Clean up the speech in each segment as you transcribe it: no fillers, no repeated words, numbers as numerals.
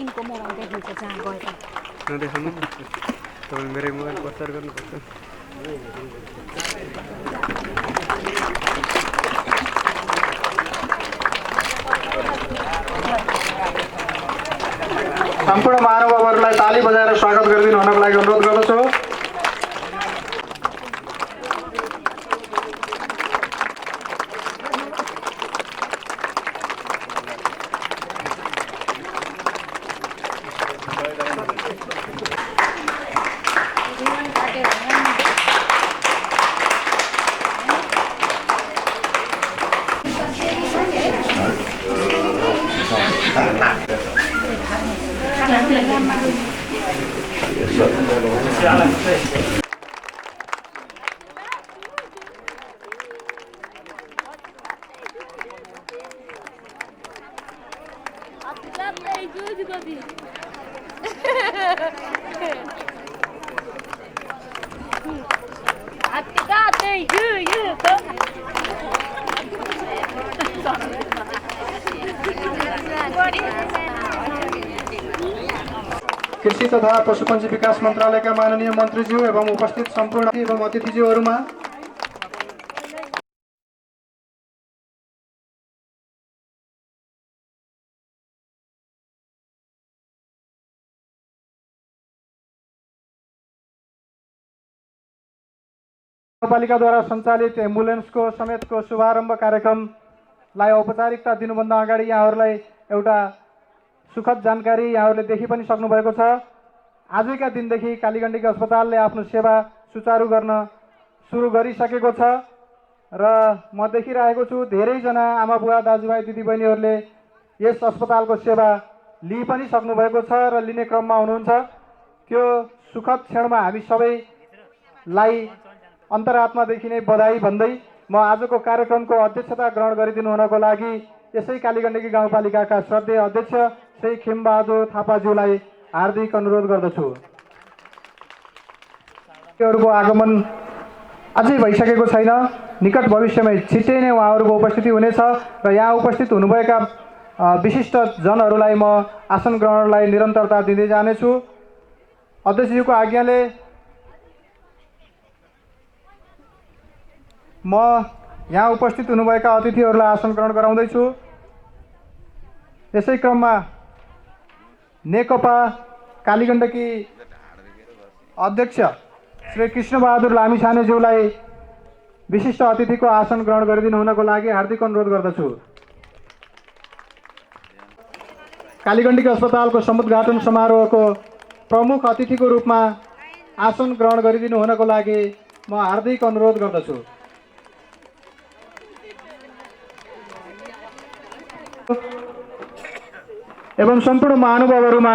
यिनको मोबाइल देखिन्छ जहाँ गएर नदेखाउनु न तपाईँले मेरै मोबाइल प्रचार गर्नुपर्छ सम्पूर्ण महानुभावहरूलाई ताली बजाएर स्वागत गरिदिनु हुनको लागि अनुरोध गर्दछु। कृषि तथा पशुपन्छी विकास मन्त्रालयका माननीय मन्त्रीज्यू एवं उपस्थित सम्पूर्ण एवं अतिथिज्यूहरूमा नगरपालिकाद्वारा सञ्चालित एम्बुलेन्सको समेतको शुभारम्भ कार्यक्रमलाई औपचारिकता दिनुभन्दा अगाडि यहाँहरूलाई एउटा सुखद जानकारी यहाँहरूले देखि पनि सक्नुभएको छ। आजका दिनदेखि कालीगण्डकी अस्पतालले आफ्नो सेवा सुचारू गर्न सुरु गरिसकेको छ र म देखिरहेको छु धेरैजना आमा बुवा दाजुभाइ दिदीबहिनीहरूले यस अस्पतालको सेवा लिइ पनि सक्नुभएको छ र लिने क्रममा हुनुहुन्छ। त्यो सुखद क्षणमा हामी सबैलाई अन्तरात्मादेखि नै बधाई भन्दै म आजको कार्यक्रमको अध्यक्षता ग्रहण गरिदिनु हुनको लागि यसै कालीगण्डकी गाउँपालिकाका श्रद्धेय अध्यक्ष श्री खिमबहादुर थापाज्यूलाई हार्दिक अनुरोध गर्दछु। उहाँहरूको आगमन अझै भइसकेको छैन, निकट भविष्यमै छिट्टै नै उहाँहरूको उपस्थिति हुनेछ र यहाँ उपस्थित हुनुभएका विशिष्ट जनहरूलाई म आसन ग्रहणलाई निरन्तरता दिँदै जानेछु। अध्यक्षज्यूको आज्ञाले म यहाँ उपस्थित हुनुभएका अतिथिहरूलाई आसन ग्रहण गराउँदैछु। यसै क्रममा नेकपा कालीगण्डकी अध्यक्ष श्री कृष्णबहादुर लामिछानेज्यूलाई विशिष्ट अतिथिको आसन ग्रहण गरिदिनु हुनको लागि हार्दिक अनुरोध गर्दछु। कालीगण्डकी अस्पतालको समुद्घाटन समारोहको प्रमुख अतिथिको रूपमा आसन ग्रहण गरिदिनु हुनको लागि म हार्दिक अनुरोध गर्दछु। एवं सम्पूर्ण महानुभावहरूमा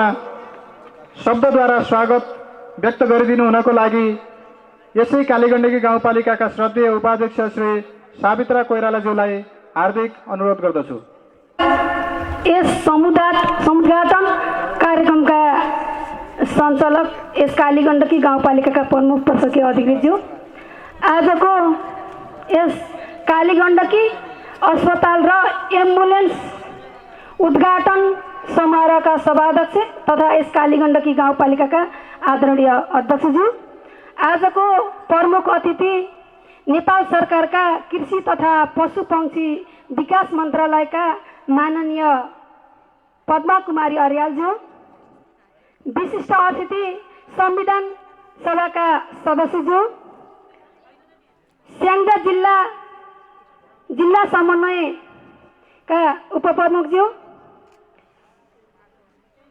शब्दद्वारा स्वागत व्यक्त गरिदिनु हुनको लागि यसै कालीगण्डकी गाउँपालिकाका श्रद्धेय उपाध्यक्ष श्री सावित्रा कोइरालाज्यूलाई हार्दिक अनुरोध गर्दछु। यस समुद्घाटन कार्यक्रमका सञ्चालक यस कालीगण्डकी गाउँपालिकाका प्रमुख प्रशासकीय अधिकृतज्यू, आजको यस कालीगण्डकी अस्पताल र एम्बुलेन्स उद्घाटन समारोहका सभाध्यक्ष तथा यस कालीगण्डकी गाउँपालिकाका आदरणीय अध्यक्षज्यू, आजको प्रमुख अतिथि नेपाल सरकारका कृषि तथा पशुपक्षी विकास मन्त्रालयका माननीय पद्मा कुमारी अर्यालज्यू, विशिष्ट अतिथि संविधान सभाका सदस्यज्यू, स्याङ्जा जिल्ला समन्वयका उपप्रमुखज्यू,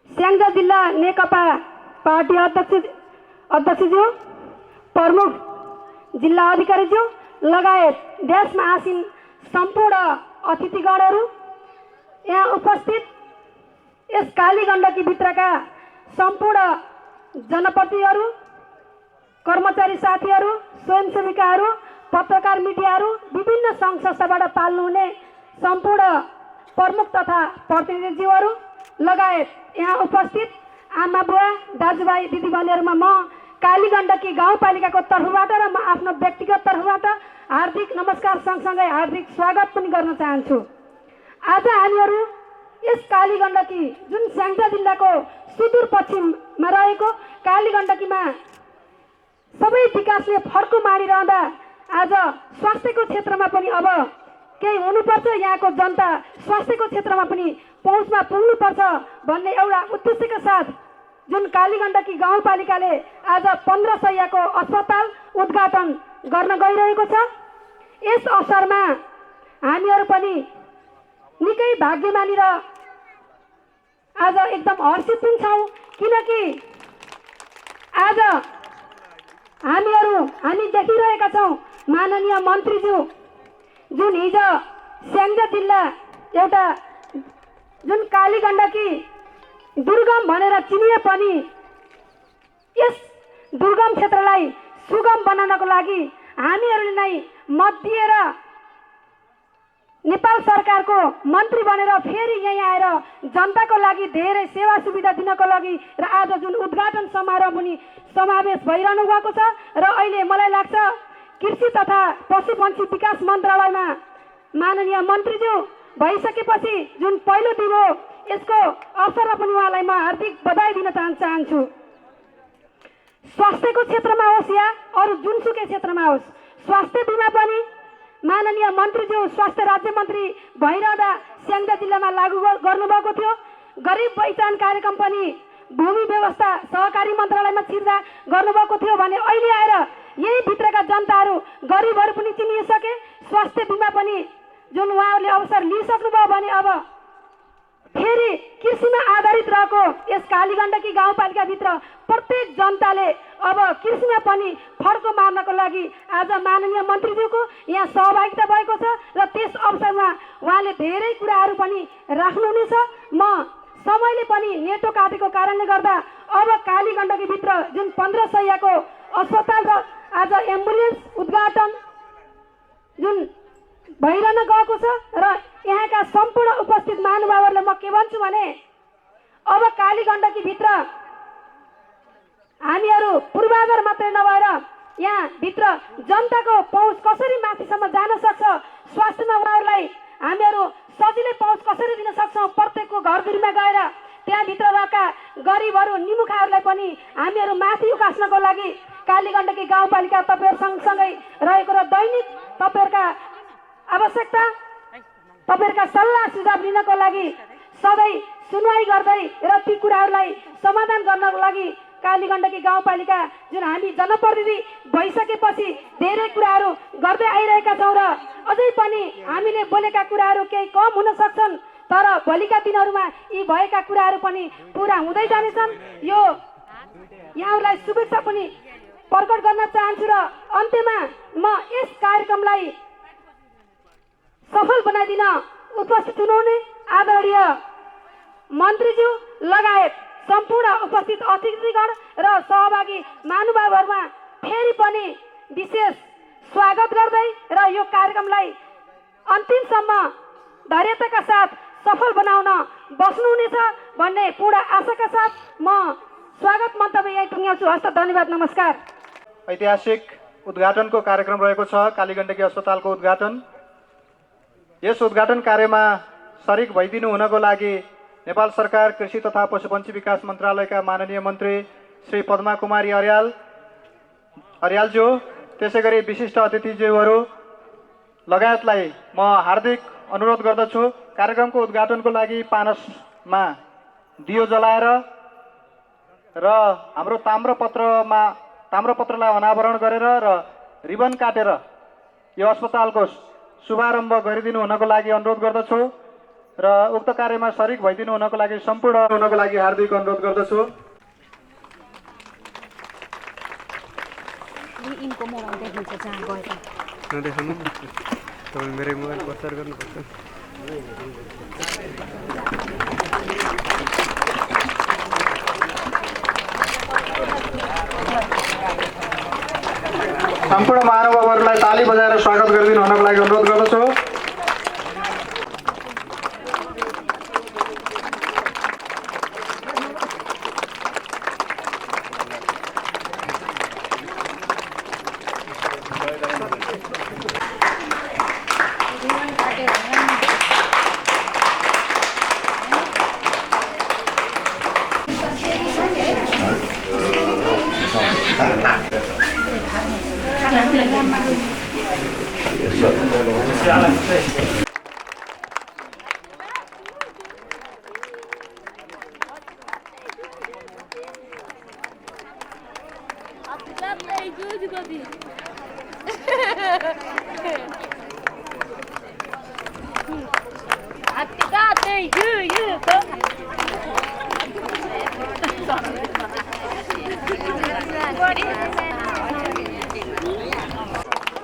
स्याङ्जा जिल्ला नेकपा पार्टी अध्यक्षज्यू, प्रमुख जिल्ला अधिकारीज्यू लगायत देशमा आसीन सम्पूर्ण अतिथिगणहरू, यहाँ उपस्थित यस कालीगण्डकी भित्रका सम्पूर्ण जनप्रतिनिधिहरू, कर्मचारी साथीहरू, स्वयंसेविकाहरू, पत्रकार मिडियाहरू, विभिन्न सङ्घ संस्थाबाट पाल्नुहुने सम्पूर्ण प्रमुख तथा प्रतिनिधिज्यूहरू लगायत यहाँ उपस्थित आमा बुवा दाजुभाइ दिदीबहिनीहरूमा म कालीगण्डकी गाउँपालिकाको तर्फबाट र म आफ्नो व्यक्तिगत तर्फबाट हार्दिक नमस्कार सँगसँगै हार्दिक स्वागत पनि गर्न चाहन्छु। आज हामीहरू यस काली गण्डकी जुन स्याङ्जा जिल्लाको सुदूरपश्चिममा रहेको काली गण्डकीमा सबै विकासले फड्को मारिरहँदा आज स्वास्थ्यको क्षेत्रमा पनि अब केही हुनुपर्छ, यहाँको जनता स्वास्थ्यको क्षेत्रमा पनि पहुँचमा पुग्नुपर्छ भन्ने एउटा उद्देश्यका साथ जुन काली गण्डकी गाउँपालिकाले आज 15 शय्याको अस्पताल उद्घाटन गर्न गइरहेको छ। यस अवसरमा हामीहरू पनि निकै भाग्यमानी र आज एकदम हर्षित पनि छौँ, किनकि आज हामी देखिरहेका छौँ माननीय मन्त्रीज्यू जुन हिजो स्याङ्जा जिल्ला एउटा जुन काली गण्डकी दुर्गम भनेर चिनिए पनि यस दुर्गम क्षेत्रलाई सुगम बनाउनको लागि हामीहरूले नै मत दिएर नेपाल सरकारको मन्त्री बनेर फेरि यहाँ आएर जनताको लागि धेरै सेवा सुविधा दिनको लागि र आज जुन उद्घाटन समारोह पनि समावेश भइरहनु भएको छ। र अहिले मलाई लाग्छ कृषि तथा पशुपन्छी विकास मन्त्रालयमा माननीय मन्त्रीज्यू भइसकेपछि जुन पहिलो दिन हो यसको अवसरमा पनि उहाँलाई म हार्दिक बधाई दिन चाहन्छु। स्वास्थ्यको क्षेत्रमा होस् या अरू जुनसुकै क्षेत्रमा होस्, स्वास्थ्य बिमा पनि माननीय मन्त्रीज्यू स्वास्थ्य राज्य मन्त्री भइरहँदा स्याङ्जा जिल्लामा लागू गर्नुभएको थियो। गरिब पहिचान कार्यक्रम पनि भूमि व्यवस्था सहकारी मन्त्रालयमा छिर्दा गर्नुभएको थियो भने अहिले आएर यही भित्रका जनताहरू गरिबहरू पनि चिनिसके। स्वास्थ्य बिमा पनि जुन उहाँहरूले अवसर लिइसक्नुभयो भने अब फेरि कृषिमा आधारित रहेको यस काली गण्डकी गाउँपालिकाभित्र प्रत्येक जनताले अब कृषिमा पनि फड्को मार्नको लागि आज माननीय मन्त्रीज्यूको यहाँ सहभागिता भएको छ र त्यस अवसरमा उहाँले धेरै कुराहरू पनि राख्नुहुनेछ। म समयले पनि नेटो काटेको कारणले गर्दा अब काली गण्डकीभित्र जुन 15 शय्याको अस्पताल र आज एम्बुलेन्स उद्घाटन जुन भइरहन गएको छ र यहाँका सम्पूर्ण उपस्थित महानुभावहरूलाई म के भन्छु भने अब काली गण्डकीभित्र हामीहरू पूर्वाधार मात्रै नभएर यहाँभित्र जनताको पहुँच कसरी माथिसम्म जान सक्छ, स्वास्थ्यमा उहाँहरूलाई हामीहरू सजिलै पहुँच कसरी दिन सक्छौँ, प्रत्येकको घरघुरीमा गएर त्यहाँभित्र रहेका गरिबहरू निमुखाहरूलाई पनि हामीहरू माथि उकास्नको लागि काली गण्डकी गाउँपालिका तपाईँहरू सँगसँगै रहेको र दैनिक तपाईँहरूका आवश्यकता तपाईँहरूका सल्लाह सुझाव लिनको लागि सधैँ सुनवाई गर्दै र ती कुराहरूलाई समाधान गर्नको लागि काली गण्डकी गाउँपालिका जुन हामी जनप्रतिनिधि भइसकेपछि धेरै कुराहरू गर्दै आइरहेका छौँ र अझै पनि हामीले बोलेका कुराहरू केही कम हुन सक्छन्, तर भोलिका दिनहरूमा यी भएका कुराहरू पनि पुरा हुँदै जानेछन्। यो यहाँहरूलाई शुभेच्छा पनि प्रकट गर्न चाहन्छु र अन्त्यमा म यस कार्यक्रमलाई सफल बनाइदिन उपस्थित हुनुहुने आदरणीय मन्त्रीज्यू लगायत सम्पूर्ण उपस्थित अतिथिगण र सहभागी महानुभावहरूमा फेरि पनि विशेष स्वागत गर्दै र यो कार्यक्रमलाई अन्तिमसम्म धैर्यताका साथ सफल बनाउन बस्नुहुनेछ भन्ने पूर्ण आशाका साथ म स्वागत मन्तव्य यही टुङ्ग्याउँछु। हस्त, धन्यवाद, नमस्कार। ऐतिहासिक उद्घाटनको कार्यक्रम रहेको छ, काली गण्डकी अस्पतालको उद्घाटन। यस उद्घाटन कार्यमा सरिक भइदिनु हुनको लागि नेपाल सरकार कृषि तथा पशुपन्छी विकास मन्त्रालयका माननीय मन्त्री श्री पद्मा कुमारी अर्यालज्यू, त्यसै गरी विशिष्ट अतिथिज्यूहरू लगायतलाई म हार्दिक अनुरोध गर्दछु कार्यक्रमको उद्घाटनको लागि पानसमा दियो जलाएर र हाम्रो ताम्रपत्रलाई अनावरण गरेर र रिबन काटेर यो अस्पतालको शुभारम्भ गरिदिनु हुनको लागि अनुरोध गर्दछु र उक्त कार्यमा सरिक भइदिनु हुनको लागि सम्पूर्ण हुनको लागि हार्दिक अनुरोध गर्दछु। इनको मोबाइल देखिन्छ जहाँ गएर नदेखाउनु न, तपाईँ मेरै मोबाइल प्रचार गर्नुपर्छ। सम्पूर्ण महानुभावहरूलाई ताली बजाएर स्वागत गरिदिनु हुनको लागि अनुरोध गर्दछु।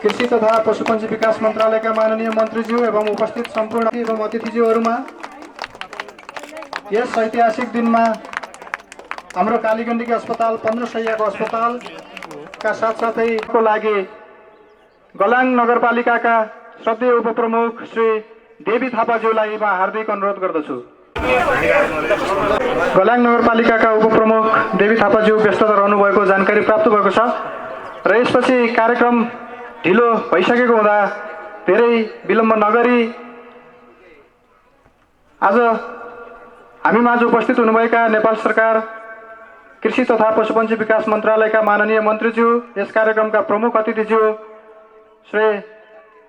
कृषि तथा पशुपन्छी विकास मन्त्रालयका माननीय मन्त्रीज्यू एवं उपस्थित सम्पूर्ण एवं अतिथिज्यूहरूमा यस ऐतिहासिक दिनमा हाम्रो कालीगण्डकी अस्पताल 15 शैय्याको अस्पतालका साथसाथै को लागि गलाङ नगरपालिकाका श्रद्धेय उपप्रमुख श्री देवी थापाज्यूलाई म हार्दिक अनुरोध गर्दछु। गलाङ नगरपालिकाका उपप्रमुख देवी थापाज्यू व्यस्तता रहनुभएको जानकारी प्राप्त भएको छ र यसपछि कार्यक्रम ढिलो भइसकेको हुँदा धेरै विलम्ब नगरी आज हामी माझ उपस्थित हुनुभएका नेपाल सरकार कृषि तथा पशुपन्छी विकास मन्त्रालयका माननीय मन्त्रीज्यू, यस कार्यक्रमका प्रमुख अतिथिज्यू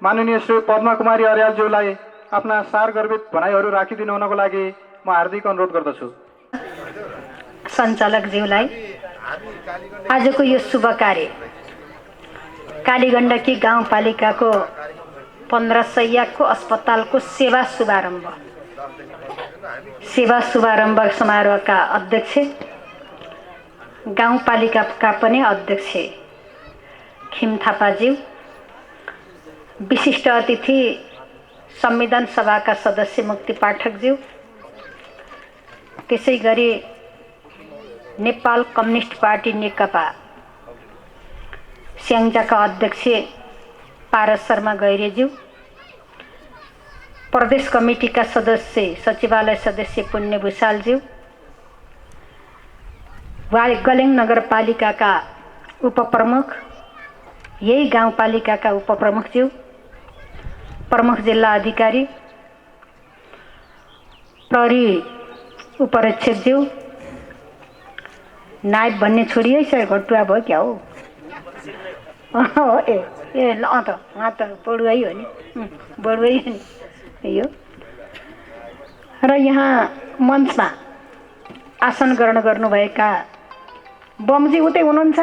माननीय श्री पद्मा कुमारी अर्यालज्यूलाई आफ्ना सारगर्भित भनाइहरू राखिदिनु हुनको लागि म हार्दिक अनुरोध गर्दछु। सञ्चालकज्यूलाई आजको यो शुभ कार्य कालीगण्डकी गाउँपालिकाको 15 शैय्याको अस्पतालको सेवा शुभारम्भ समारोहका अध्यक्ष, गाउँपालिकाका पनि अध्यक्ष खिम थापाज्यू, विशिष्ट अतिथि संविधान सभाका सदस्य मुक्ति पाठकज्यू, त्यसै गरी नेपाल कम्युनिस्ट पार्टी नेकपा स्याङ्जाका अध्यक्ष पारस शर्मा गैरेज्यू, प्रदेश कमिटीका सदस्य सचिवालय सदस्य पुण्य भूषालज्यू, गलेङ नगरपालिकाका उपप्रमुख, यही गाउँपालिकाका उपप्रमुखज्यू, प्रमुख जिल्ला अधिकारी, प्रहरी उपरीक्षकज्यू, नायब भन्ने छोडिए सर घटुवा भयो क्या हो ए ए ल त वहाँ त बडुवै हो नि बडुवै हो नि यो। र यहाँ मञ्चमा आसन ग्रहण गर्नुभएका बमजी उतै हुनुहुन्छ?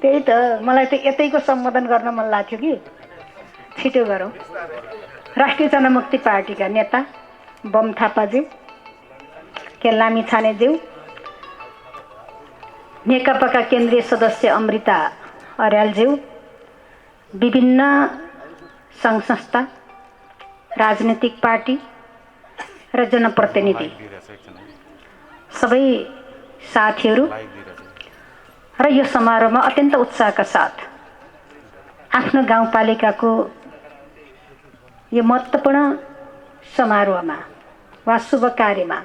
त्यही त मलाई त यतैको सम्बोधन गर्न मन लाग्थ्यो कि छिटो गरौँ। राष्ट्रिय जनमुक्ति पार्टीका नेता बम थापाज्यू, केल्लामी छानेज्यू, नेकपाका केन्द्रीय सदस्य अमृता अर्यालज्यू, विभिन्न सङ्घ संस्था, राजनीतिक पार्टी र जनप्रतिनिधि सबै साथीहरू र यो समारोहमा अत्यन्त उत्साहका साथ आफ्नो गाउँपालिकाको यो महत्त्वपूर्ण समारोहमा वा शुभ कार्यमा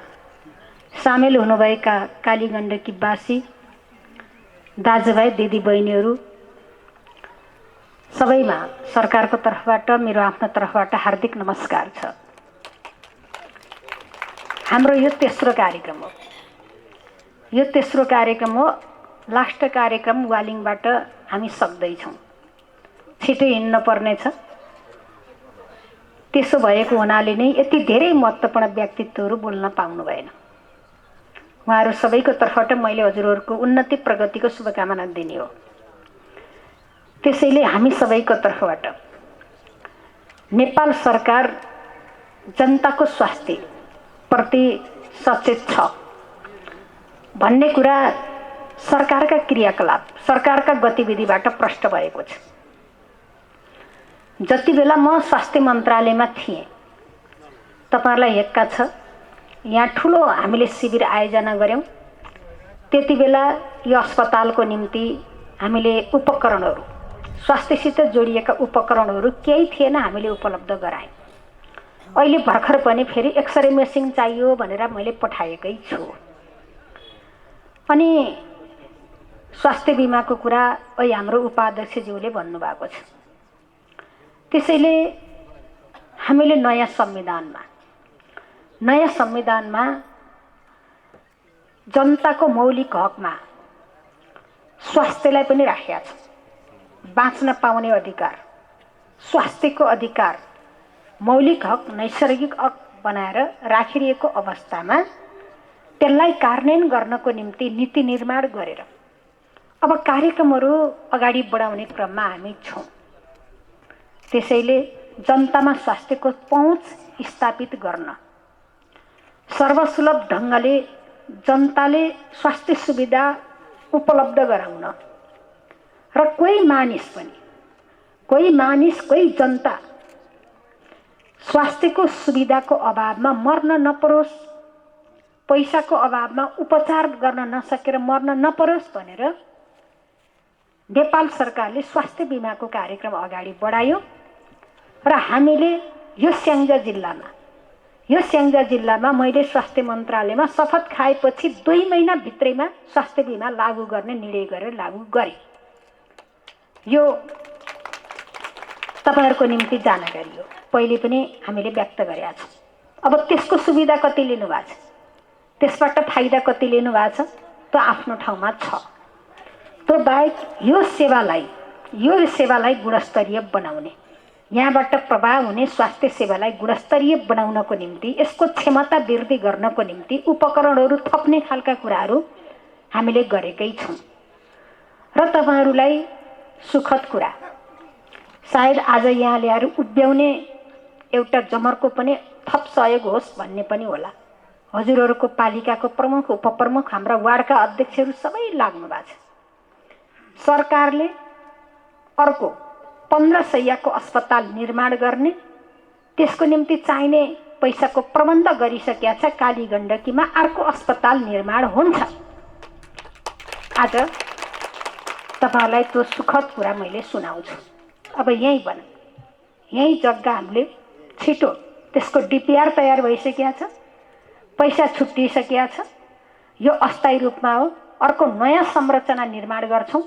सामेल हुनुभएका कालीगण्डकी वासी दाजुभाइ दिदीबहिनीहरू सबैमा सरकारको तर्फबाट मेरो आफ्नो तर्फबाट हार्दिक नमस्कार छ। हाम्रो यो तेस्रो कार्यक्रम हो। यो तेस्रो कार्यक्रम हो। लास्ट कार्यक्रम वालिङबाट हामी सक्दैछौँ, छिटै हिँड्न पर्नेछ। त्यसो भएको हुनाले नै यति धेरै महत्त्वपूर्ण व्यक्तित्वहरू बोल्न पाउनु भएन। उहाँहरू सबैको तर्फबाट मैले हजुरहरूको उन्नति प्रगतिको शुभकामना दिने हो। त्यसैले हामी सबैको तर्फबाट नेपाल सरकार जनताको स्वास्थ्य प्रति सचेत छ भन्ने कुरा सरकारका क्रियाकलाप, सरकारका गतिविधिबाट प्रष्ट भएको छ। जति बेला म स्वास्थ्य मन्त्रालयमा थिएँ, तपाईहरुलाई हेक्का छ, यहाँ ठुलो हामीले शिविर आयोजना गर्यौं। त्यति बेला यो अस्पतालको निम्ति हामीले उपकरणहरू, स्वास्थ्यसित जोडिएका उपकरणहरू केही थिएन, हामीले उपलब्ध गरायौं। अहिले भर्खर पनि फेरि एक्सरे मेसिन चाहियो भनेर मैले पठाएकै छु। अनि स्वास्थ्य बिमाको कुरा अहिले हाम्रो उपाध्यक्षज्यूले भन्नुभएको छ। त्यसैले हामीले नयाँ संविधानमा जनताको मौलिक हकमा स्वास्थ्यलाई पनि राखेका छौँ। बाँच्न पाउने अधिकार, स्वास्थ्यको अधिकार मौलिक हक, नैसर्गिक हक बनाएर राखिरहेको अवस्थामा त्यसलाई कार्यान्वयन गर्नको निम्ति नीति निर्माण गरेर अब कार्यक्रमहरू अगाडि बढाउने क्रममा हामी छौँ। त्यसैले जनतामा स्वास्थ्यको पहुँच स्थापित गर्न, सर्वसुलभ ढङ्गले जनताले स्वास्थ्य सुविधा उपलब्ध गराउन र कोही मानिस कोही जनता स्वास्थ्यको सुविधाको अभावमा मर्न नपरोस्, पैसाको अभावमा उपचार गर्न नसकेर मर्न नपरोस् भनेर नेपाल सरकारले स्वास्थ्य बिमाको कार्यक्रम अगाडि बढायो र हामीले यो स्याङ्जा जिल्लामा मैले स्वास्थ्य मन्त्रालयमा शपथ खाएपछि 2 महिना भित्रैमा स्वास्थ्य बिमा लागू गर्ने निर्णय गरेर लागू गरे। यो तपाईहरुको निम्ति जानकारी हो, पहिले पनि हामीले व्यक्त गरेका छौँ। अब त्यसको सुविधा कति लिनु भएको छ, त्यसबाट फाइदा कति लिनु भएको छ, त्यो आफ्नो ठाउँमा छ। त्यो बाहेक यो सेवालाई गुणस्तरीय बनाउने, यहाँबाट प्रभाव हुने स्वास्थ्य सेवालाई गुणस्तरीय बनाउनको निम्ति, यसको क्षमता वृद्धि गर्नको निम्ति उपकरणहरू थप्ने खालका कुराहरू हामीले गरेकै छौँ। र तपाईहरुलाई सुखद कुरा, सायद आज यहाँ ल्याएर उभ्याउने एउटा जमर्को पनि थप सहयोग होस् भन्ने पनि होला। हजुरहरूको पालिकाको प्रमुख, उपप्रमुख, हाम्रा वार्डका अध्यक्षहरू सबै लाग्नु भएको छ। सरकारले अर्को 15 शैय्याको अस्पताल निर्माण गर्ने, त्यसको निम्ति चाहिने पैसाको प्रबन्ध गरिसकेका छ। कालीगण्डकीमा अर्को अस्पताल निर्माण हुन्छ। आज तपाईहरुलाई त्यो सुखद कुरा मैले सुनाउँछु। अब यही जग्गा हामीले छिटो त्यसको डिपिआर तयार भइसकेको छ, पैसा छुट्टिसकेको छ। यो अस्थायी रूपमा हो। अर्को नयाँ संरचना निर्माण गर्छौँ।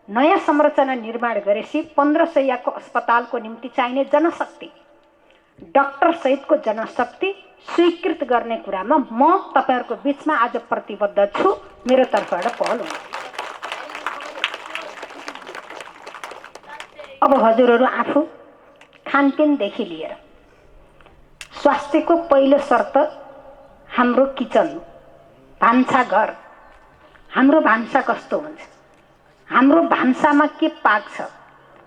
नयाँ संरचना निर्माण गरेपछि 15 शैय्याको अस्पतालको निम्ति चाहिने जनशक्ति, डाक्टर सहितको जनशक्ति स्वीकृत गर्ने कुरामा म तपाईहरुको बीचमा आज प्रतिबद्ध छु। मेरो तर्फबाट पहल हुन्छ। अब हजुरहरू आफू खानपिनदेखि लिएर स्वास्थ्यको पहिलो शर्त हाम्रो किचन, भान्साघर। हाम्रो भान्सा कस्तो हुन्छ, हाम्रो भान्सामा के पाक्छ,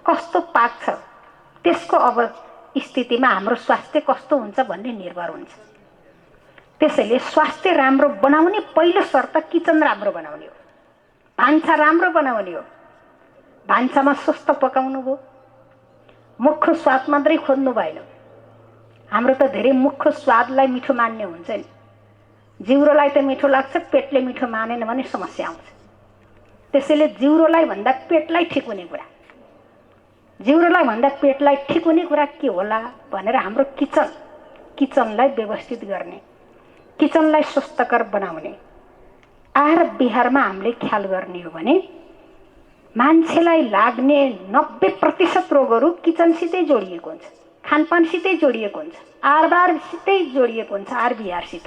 कस्तो पाक्छ, त्यसको अब स्थितिमा हाम्रो स्वास्थ्य कस्तो हुन्छ भन्ने निर्भर हुन्छ। त्यसैले स्वास्थ्य राम्रो बनाउने पहिलो शर्त किचन राम्रो बनाउने हो, भान्सा राम्रो बनाउने हो। भान्सामा स्वस्थ पकाउनु भयो, मुख्य स्वाद मात्रै खोज्नु भएन। हाम्रो त धेरै मुख्य स्वादलाई मिठो मान्ने हुन्छ नि। जिउरोलाई त मिठो लाग्छ, पेटले मिठो मानेन भने समस्या आउँछ। त्यसैले जिउरोलाई भन्दा पेटलाई ठिक हुने कुरा, जिउरोलाई भन्दा पेटलाई ठिक हुने कुरा के होला भनेर हाम्रो किचनलाई व्यवस्थित गर्ने, किचनलाई स्वस्थकर बनाउने आहार विहारमा हामीले ख्याल गर्ने हो भने मान्छेलाई लाग्ने 90% रोगहरू किचनसितै जोडिएको हुन्छ, खानपानसितै जोडिएको हुन्छ, आहारसितै जोडिएको हुन्छ, आहार विहारसित।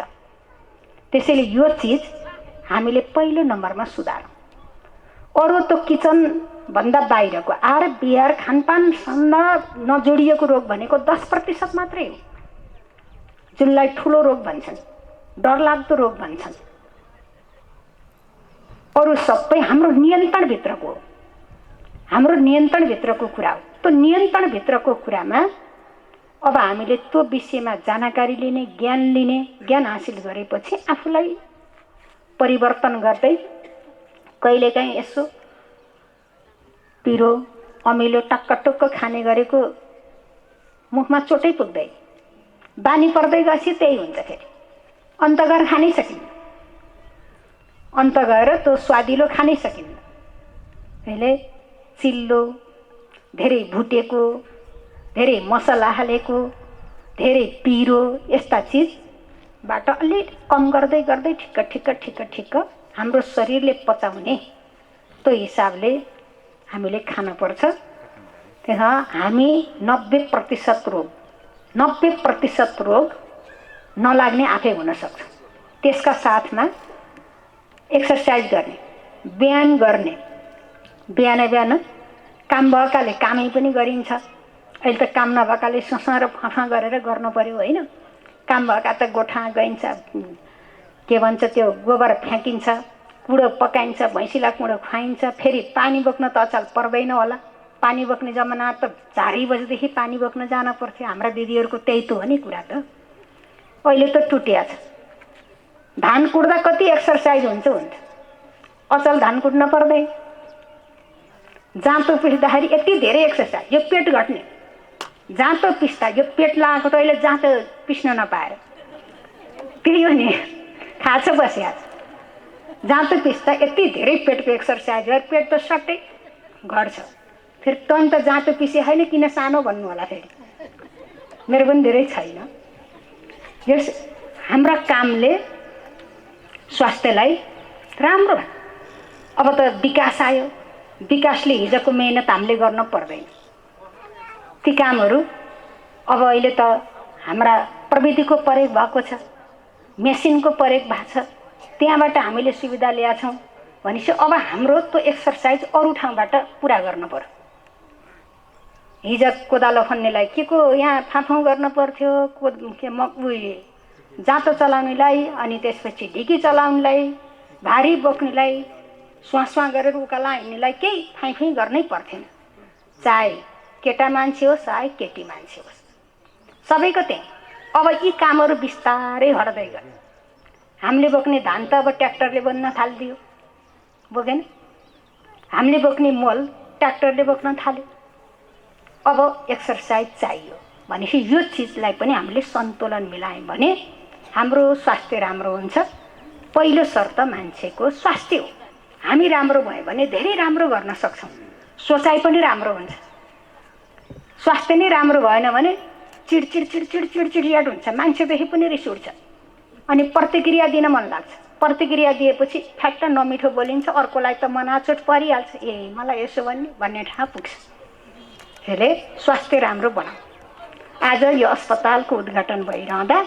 त्यसैले यो चीज हामीले पहिलो नम्बरमा सुधारौँ। अरू त किचन भन्दा बाहिरको आहार विहार खानपानसँग नजोडिएको रोग भनेको 10% मात्रै हो, जुनलाई ठुलो रोग भन्छन्, डरलाग्दो रोग भन्छन्। अरू सबै हाम्रो नियन्त्रणभित्रको हो, हाम्रो नियन्त्रणभित्रको कुरा हो। त्यो नियन्त्रणभित्रको कुरामा अब हामीले त्यो विषयमा जानकारी लिने, ज्ञान हासिल गरेपछि आफूलाई परिवर्तन गर्दै कहिलेकाहीँ यसो पिरो अमिलो टक्क खाने गरेको मुखमा चोटै पुग्दै बानी पर्दै गएपछि त्यही हुन्छ। फेरि अन्त गएर खानै सकिन्न, अन्त गएर त्यो स्वादिलो खानै सकिन्न। पहिले चिल्लो, धेरै भुटेको, धेरै मसला हालेको, धेरै पिरो, यस्ता चिजबाट अलिक कम गर्दै गर्दै ठिक्क हाम्रो शरीरले पचाउने त्यो हिसाबले हामीले खानुपर्छ। त्यहाँ हामी 90% रोग नलाग्ने आफै हुन सक्छ। त्यसका साथमा एक्सर्साइज गर्ने, व्यायाम गर्ने, बिहान बिहान काम भएकाले कामै पनि गरिन्छ। अहिले त काम नभएकाले ससा र फफा गरेर गर्नु पर्यो होइन। काम भएका त गोठा गइन्छ, के भन्छ त्यो गोबर फ्याँकिन्छ, कुँडो पकाइन्छ, भैँसीलाई कुँडो खुवाइन्छ, फेरि पानी बोक्न त अचल पर्दैन होला। पानी बोक्ने जमाना त 4 बजेदेखि पानी बोक्न जान पर्थ्यो। हाम्रा दिदीहरूको त्यही त हो नि कुरा त। अहिले त टुटिया छ। धान कुट्दा कति एक्सर्साइज हुन्छ अचल धान कुट्न पर्दैन। जाँतो पिस्दाखेरि यति धेरै एक्सर्साइज, यो पेट घट्ने। जाँतो पिस्दा यो पेट लागेको त अहिले जाँतो पिस्न नपाएर त्यही हो नि, खाछ बसिया जाँतो पिस्दा यति धेरै पेटको एक्सर्साइज भएर पेट त सट्टै घट्छ। फेरि तन त जाँतो पिसे होइन किन सानो भन्नु होला। फेरि मेरो पनि धेरै छैन। यस हाम्रा कामले स्वास्थ्यलाई राम्रो भयो। अब त विकास आयो, विकासले हिजोको मेहनत हामीले गर्न पर्दैन। ती कामहरू अब अहिले त हाम्रा प्रविधिको प्रयोग भएको छ, मेसिनको प्रयोग भएको छ, त्यहाँबाट हामीले सुविधा ल्याएका छौँ भनेपछि अब हाम्रो त्यो एक्सर्साइज अरू ठाउँबाट पुरा गर्नु पर्यो। हिजो कोदालो खन्नेलाई के को यहाँ फाफाउ गर्न पर्थ्यो, जाँतो चलाउनेलाई, अनि त्यसपछि ढिकी चलाउनेलाई, भारी बोक्नेलाई, स्वास्वा गरेर उकाला हिँड्नेलाई केही फाइफाइ गर्नै पर्थेन। चाहे केटा मान्छे होस् चाहे केटी मान्छे होस्, सबैको त्यही। अब यी कामहरू बिस्तारै हट्दै गयो। हामीले बोक्ने धान त अब ट्र्याक्टरले बोक्न थालिदियो, बोकेन। हामीले बोक्ने मल ट्र्याक्टरले बोक्न थाल्यो। अब एक्सर्साइज चाहियो भनेपछि यो चिजलाई पनि हामीले सन्तुलन मिलायौँ भने हाम्रो स्वास्थ्य राम्रो हुन्छ। पहिलो शर्त मान्छेको स्वास्थ्य हो। हामी राम्रो भयो भने धेरै राम्रो गर्न सक्छौँ, सोचाइ पनि राम्रो हुन्छ। स्वास्थ्य नै राम्रो भएन भने चिडचिड हुन्छ, मान्छेदेखि पनि रिस उठ्छ, अनि प्रतिक्रिया दिन मन लाग्छ। प्रतिक्रिया दिएपछि फ्याक्ट नमिठो बोलिन्छ, अर्कोलाई त मनाचोट परिहाल्छ, ए मलाई यसो भन्ने ठाउँ पुग्छ। फेरि स्वास्थ्य राम्रो बनाऊ। आज यो अस्पतालको उद्घाटन भइरहँदा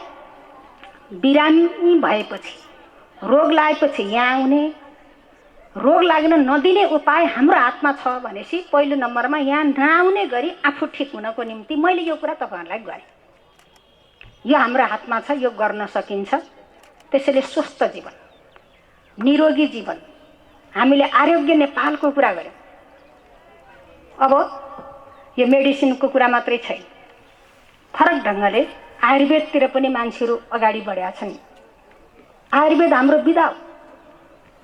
बिरामी भएपछि, रोग लागेपछि यहाँ आउने, रोग लाग्न नदिने उपाय हाम्रो हातमा छ भनेपछि पहिलो नम्बरमा यहाँ नआउने गरी आफू ठिक हुनको निम्ति मैले यो कुरा तपाईँहरूलाई गरेँ। यो हाम्रो हातमा छ, यो गर्न सकिन्छ। त्यसैले स्वस्थ जीवन, निरोगी जीवन, हामीले आरोग्य नेपालको कुरा गर्यौँ। अब यो मेडिसिनको कुरा मात्रै छैन, फरक ढङ्गले आयुर्वेदतिर पनि मान्छेहरू अगाडि बढेका छन्। आयुर्वेद हाम्रो विधा हो।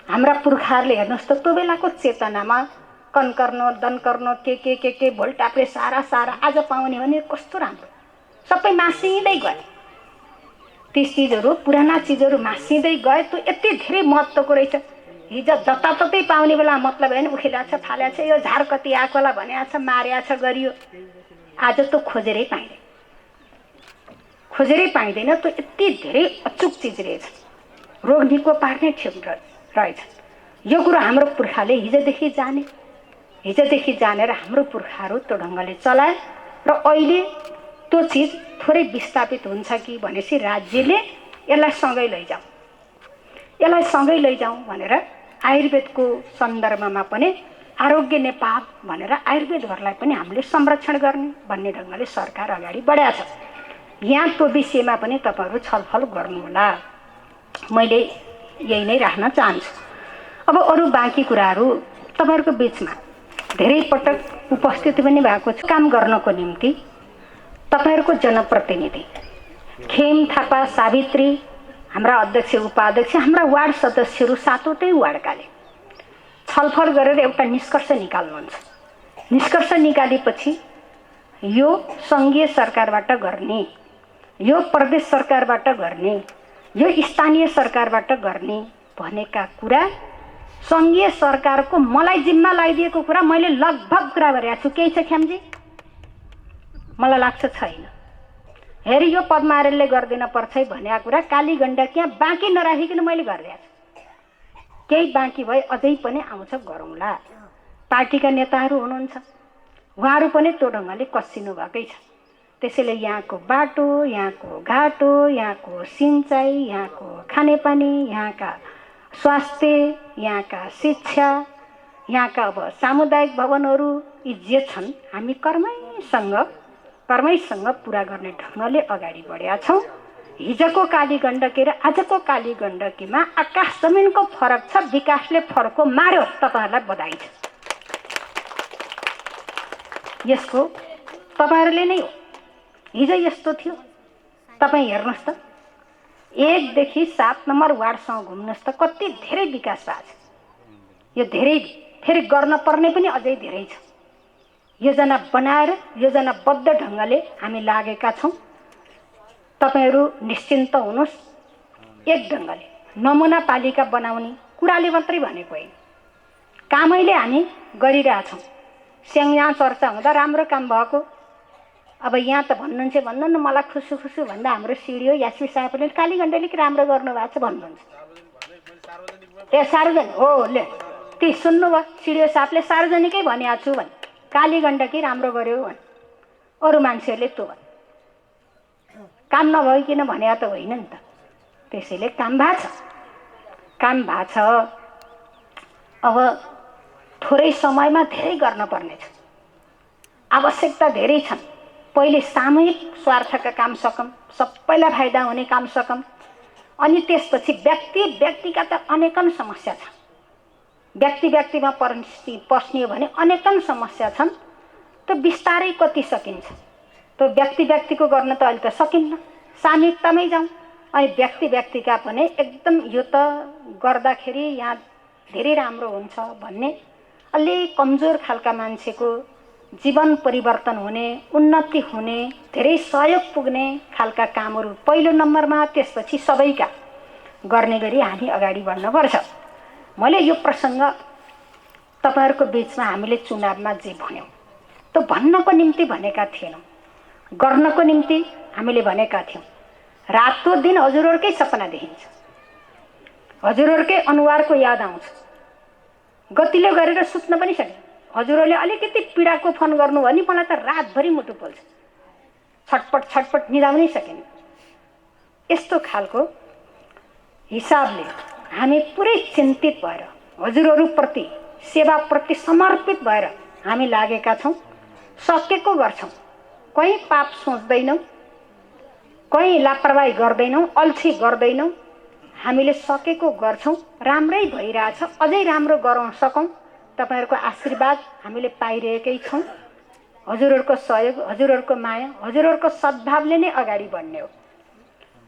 हाम्रा पुर्खाहरूले हेर्नुहोस् त त्यो बेलाको चेतनामा कन्कर्नो दनकर्नो के भोल्टाप्रे सारा आज पाउने भने कस्तो राम्रो, सबै मासिँदै गए। ती चिजहरू, पुराना चिजहरू मासिँदै गए। त्यो यति धेरै महत्त्वको रहेछ। हिजो जताततै पाउने बेला मतलब होइन, उखेलाएको छ, फालेको छ, यो झार कति आएकोलाई भनेको छ, मारेको छ, गरियो। आज त खोजेरै पाइँदैन। त्यो यति धेरै अचुक चिज रहेछ, रोग निको पार्ने ठिक रहेछ। यो कुरो हाम्रो पुर्खाले हिजोदेखि जानेर हाम्रो पुर्खाहरू त्यो ढङ्गले चलाए र अहिले त्यो चिज थोरै विस्थापित हुन्छ कि भनेपछि राज्यले यसलाई सँगै लैजाउँ भनेर आयुर्वेदको सन्दर्भमा पनि आरोग्य नेपाल भनेर आयुर्वेदहरूलाई पनि हामीले संरक्षण गर्ने भन्ने ढङ्गले सरकार अगाडि बढाएको छ। यहाँ त्यो विषयमा पनि तपाईँहरू छलफल गर्नुहोला, मैले यही नै राख्न चाहन्छु। अब अरू बाँकी कुराहरू तपाईँहरूको बिचमा धेरै पटक उपस्थित पनि भएको छ। काम गर्नको निम्ति तपाईँहरूको जनप्रतिनिधि खेम थापा, सावित्री, हाम्रा अध्यक्ष उपाध्यक्ष, हाम्रा वार्ड सदस्यहरू सातवटै वार्डकाले छलफल गरेर एउटा निष्कर्ष निकाल्नुहुन्छ। निष्कर्ष निकालेपछि यो सङ्घीय सरकारबाट गर्ने, यो प्रदेश सरकारबाट गर्ने, यो स्थानीय सरकारबाट गर्ने भनेका कुरा सङ्घीय सरकारको मलाई जिम्मा लगाइदिएको कुरा मैले लगभग कुरा गरेको छु। केही छ ख्यामजी? मलाई लाग्छ छैन। हेरी यो पद्मारेलले गर्दिन पर्छ भनेको कुरा काली गण्डकी यहाँ बाँकी नराखिकन मैले गरिदिएको छु। केही बाँकी भए अझै पनि आउँछ, गरौँला। पार्टीका नेताहरू हुनुहुन्छ, उहाँहरू पनि त्यो ढङ्गले कसिनु भएकै छ। त्यसैले यहाँको बाटो, यहाँको घाटो, यहाँको सिँचाइ, यहाँको खानेपानी, यहाँका स्वास्थ्य, यहाँका शिक्षा, यहाँका अब सामुदायिक भवनहरू यी जे छन् हामी कर्मैसँग पुरा गर्ने ढङ्गले अगाडि बढेका छौँ। हिजोको काली गण्डकी र आजको काली गण्डकीमा आकाश जमिनको फरक छ। विकासले फड्को मार्यो, तपाईँहरूलाई बधाई छ। यसको तपाईँहरूले नै हो। हिजो यस्तो थियो, तपाईँ हेर्नुहोस् त 1 देखि 7 नम्बर वार्डसँग घुम्नुहोस् त कति धेरै विकास भएको छ। यो धेरै फेरि गर्न पर्ने पनि अझै धेरै छ। योजना बनाएर योजनाबद्ध ढङ्गले हामी लागेका छौँ। तपाईहरू निश्चिन्त हुनुहोस्। एक ढङ्गले नमुना पालिका बनाउने कुराले मात्रै भनेको होइन, कामैले हामी गरिरहेछौँ। स्याङ्जा चर्चा हुँदा राम्रो काम भएको। अब यहाँ त भन्नु न मलाई खुसु भन्दा हाम्रो सिडिओ यासी साहबले काली गण्डकी राम्रो गर्नुभएको छ भन्नुहुन्छ। ए सार्वजनिक हो, ले ती सुन्नुभयो, सिडिओ साहबले सार्वजनिकै भनेको छु भने काली गण्डकी राम्रो गर्यो भने अरू मान्छेहरूले त्यो भन् काम नभइकन भने त होइन नि त। त्यसैले काम भएको छ। अब थोरै समयमा धेरै गर्न पर्नेछ। आवश्यकता धेरै छन्। पहिले सामूहिक स्वार्थका काम सकौँ, सबैलाई फाइदा हुने काम सकौँ। अनि त्यसपछि व्यक्तिका त अनेकन समस्या छ। व्यक्तिमा पस्ने हो भने अनेकन समस्या छन्। त्यो बिस्तारै कति सकिन्छ। त्यो व्यक्तिको गर्न त अहिले त सकिन्न, सामूहिकतामै जाउँ। अनि व्यक्तिका पनि एकदम यो त गर्दाखेरि यहाँ धेरै राम्रो हुन्छ भन्ने अलि कमजोर खालका मान्छेको जीवन परिवर्तन हुने, उन्नति हुने, धेरै सहयोग पुग्ने खालका कामहरू पहिलो नम्बरमा, त्यसपछि सबैका गर्ने गरी हामी अगाडि बढ्नुपर्छ। मैले यो प्रसङ्ग तपाईँहरूको बिचमा हामीले चुनावमा जे भन्यौँ त्यो भन्नको निम्ति भनेका थिएनौँ, गर्नको निम्ति हामीले भनेका थियौँ। रातो दिन हजुरहरूकै सपना देखिन्छ, हजुरहरूकै अनुहारको याद आउँछ। गतिले गरेर सुत्न पनि सकिन्छ। हजुरहरूले अलिकति पीडाको फोन गर्नु भने मलाई त रातभरि मुटु पोल्छ, छटपट निदाउनै सकिन्न। यस्तो खालको हिसाबले हामी पुरै चिन्तित भएर हजुरहरूप्रति सेवाप्रति समर्पित भएर हामी लागेका छौँ। सकेको गर्छौँ, कहीँ पाप सोच्दैनौँ, कहीँ लापरवाही गर्दैनौँ, अल्छी गर्दैनौँ। हामीले सकेको गर्छौँ, राम्रै भइरहेछ। अझै राम्रो गराउन सकौँ। तपाईँहरूको आशीर्वाद हामीले पाइरहेकै छौँ। हजुरहरूको सहयोग, हजुरहरूको माया, हजुरहरूको सद्भावले नै अगाडि बढ्ने हो।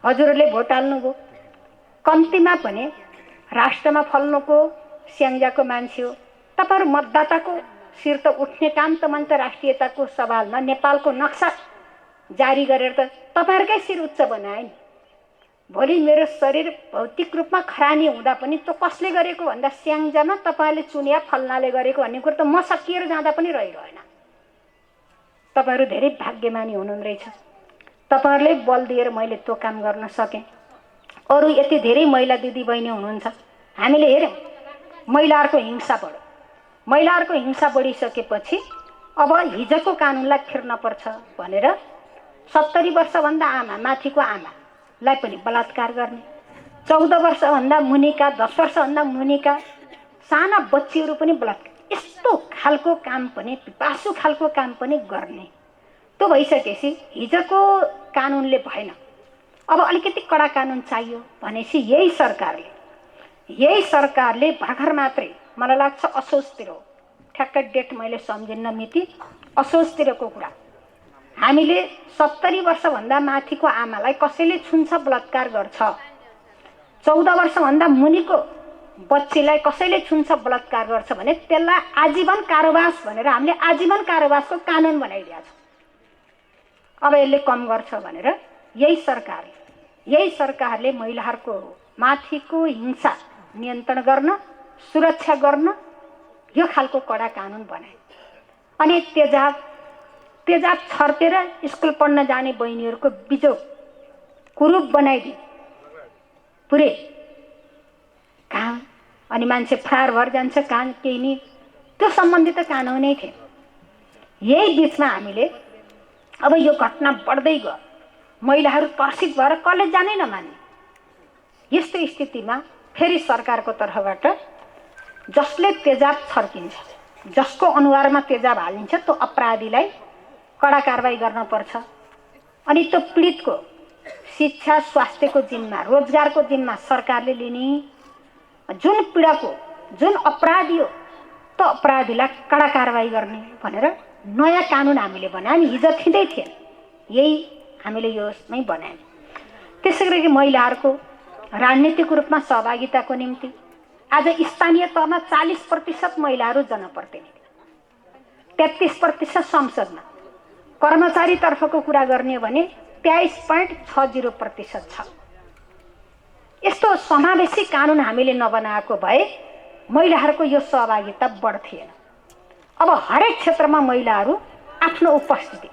हजुरहरूले भोट हाल्नुभयो, कम्तीमा पनि राष्ट्रमा फल्नुको स्याङ्जाको मान्छे हो। तपाईँहरू मतदाताको शिर त उठ्ने काम त अन्तर्राष्ट्रियताको सवालमा नेपालको नक्सा जारी गरेर त तपाईँहरूकै शिर उच्च बनाए नि। भोलि मेरो शरीर भौतिक रूपमा खरानी हुँदा पनि त्यो कसले गरेको भन्दा स्याङ्जामा तपाईँहरूले चुनिया फल्नाले गरेको भन्ने कुरो त म सकिएर जाँदा पनि रहिरहेन। तपाईँहरू धेरै भाग्यमानी हुनुहुँदो रहेछ। तपाईँहरूले बल दिएर मैले त्यो काम गर्न सकेँ। अरू यति धेरै महिला दिदीबहिनी हुनुहुन्छ। हामीले हेऱ्यौँ महिलाहरूको हिंसा बढ्यो। महिलाहरूको हिंसा बढिसकेपछि अब हिजोको कानुनलाई फेर्नुपर्छ भनेर 70 वर्षभन्दा माथिको आमालाई पनि बलात्कार गर्ने, 14 वर्षभन्दा मुनिका, 10 वर्षभन्दा मुनिका साना बच्चीहरू पनि बलात्कार, यस्तो खालको काम पनि, पिपासु खालको काम पनि गर्ने। त्यो भइसकेपछि हिजोको कानुनले भएन, अब अलिकति कडा कानुन चाहियो भनेपछि यही सरकारले भर्खर मात्रै मलाई लाग्छ असोजतिर हो, ठ्याक्कै डेट मैले सम्झिन्न, मिति असोजतिरको कुरा। हामीले 70 वर्षभन्दा माथिको आमालाई कसैले छुन्छ बलात्कार गर्छ, 14 वर्षभन्दा मुनिको बच्चीलाई कसैले छुन्छ बलात्कार गर्छ भने त्यसलाई आजीवन कारावास भनेर हामीले आजीवन कारावासको कानुन बनाइदिएको छौँ। अब यसले कम गर्छ भनेर यही सरकारले महिलाहरूको माथिको हिंसा नियन्त्रण गर्न, सुरक्षा गर्न यो खालको कडा कानुन बनाए। अनि तेजाब छर्पेर स्कुल पढ्न जाने बहिनीहरूको बिजोग कुरूप बनाइदिए पुरै कहाँ। अनि मान्छे फरार भएर जान्छ कहाँ, केही नि त्यो सम्बन्धी त कानुनै थियो। यही बिचमा हामीले अब यो घटना बढ्दै गयो, महिलाहरू त्रसित भएर कलेज जानै नमान्ने। यस्तो स्थितिमा फेरि सरकारको तर्फबाट जसले तेजाब छर्किन्छ, जसको अनुहारमा तेजाब हालिन्छ त्यो अपराधीलाई कडा कारबाही गर्नुपर्छ। अनि त्यो पीडितको शिक्षा स्वास्थ्यको जिम्मा रोजगारको जिम्मा सरकारले लिने, जुन पीडाको जुन अपराधी हो त्यो अपराधीलाई कडा कारबाही गर्ने भनेर नयाँ कानुन हामीले बनायौँ। हिजो थिँदै थिएन, यही हामीले यसमै बनायौँ। त्यसै गरी महिलाहरूको राजनीतिक रूपमा सहभागिताको निम्ति आज स्थानीय तहमा 40% महिलाहरू जनप्रतिनिधि, 33% संसदमा, कर्मचारीतर्फको कुरा गर्ने हो भने 23.60% छ। यस्तो समावेशी कानुन हामीले नबनाएको भए महिलाहरूको यो सहभागिता बढ्थेन। अब हरेक क्षेत्रमा महिलाहरू आफ्नो उपस्थिति,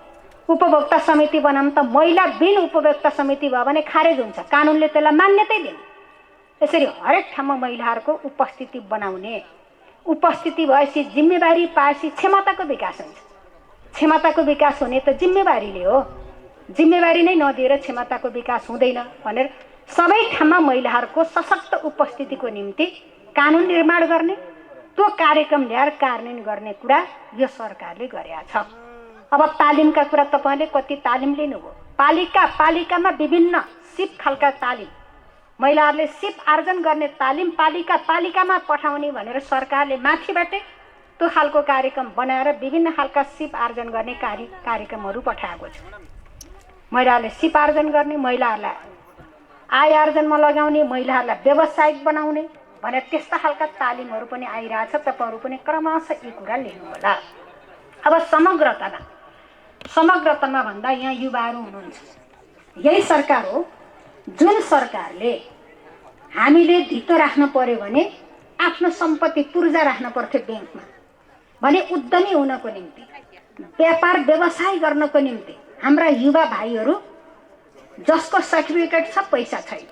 उपभोक्ता समिति बनाउँ त महिला बिन उपभोक्ता समिति भयो भने खारेज हुन्छ, कानुनले त्यसलाई मान्यतै दिन्छ। त्यसरी हरेक ठाउँमा महिलाहरूको उपस्थिति बनाउने, उपस्थिति भएपछि जिम्मेवारी पाएपछि क्षमताको विकास हुन्छ। क्षमताको विकास हुने त जिम्मेवारीले हो, जिम्मेवारी नै नदिएर क्षमताको विकास हुँदैन भनेर सबै ठाउँमा महिलाहरूको सशक्त उपस्थितिको निम्ति कानुन निर्माण गर्ने, त्यो कार्यक्रम ल्याएर कार्यान्वयन गर्ने कुरा यो सरकारले गरेका छ। अब तालिमका कुरा तपाईँले कति तालिम लिनुभयो? पालिकामा विभिन्न सिप खालका तालिम, महिलाहरूले सिप आर्जन गर्ने तालिम पालिकामा पठाउने भनेर सरकारले माथिबाटै त्यो खालको कार्यक्रम बनाएर विभिन्न खालका सिप आर्जन गर्ने कार्यक्रमहरू पठाएको छ। महिलाहरूले सिप आर्जन गर्ने, महिलाहरूलाई आय आर्जनमा लगाउने, महिलाहरूलाई व्यावसायिक बनाउने भनेर त्यस्ता खालका तालिमहरू पनि आइरहेछ। तपाईँहरू पनि क्रमशः यी कुरा लिनु होला। अब समग्रतामा भन्दा यहाँ युवाहरू हुनुहुन्छ। यही सरकार हो जुन सरकारले हामीले धितो राख्नु पर्यो भने आफ्नो सम्पत्ति पूर्जा राख्नु पर्थ्यो ब्याङ्कमा भने उद्यमी हुनको निम्ति, व्यापार व्यवसाय गर्नको निम्ति हाम्रा युवा भाइहरू जसको सर्टिफिकेट छ पैसा छैन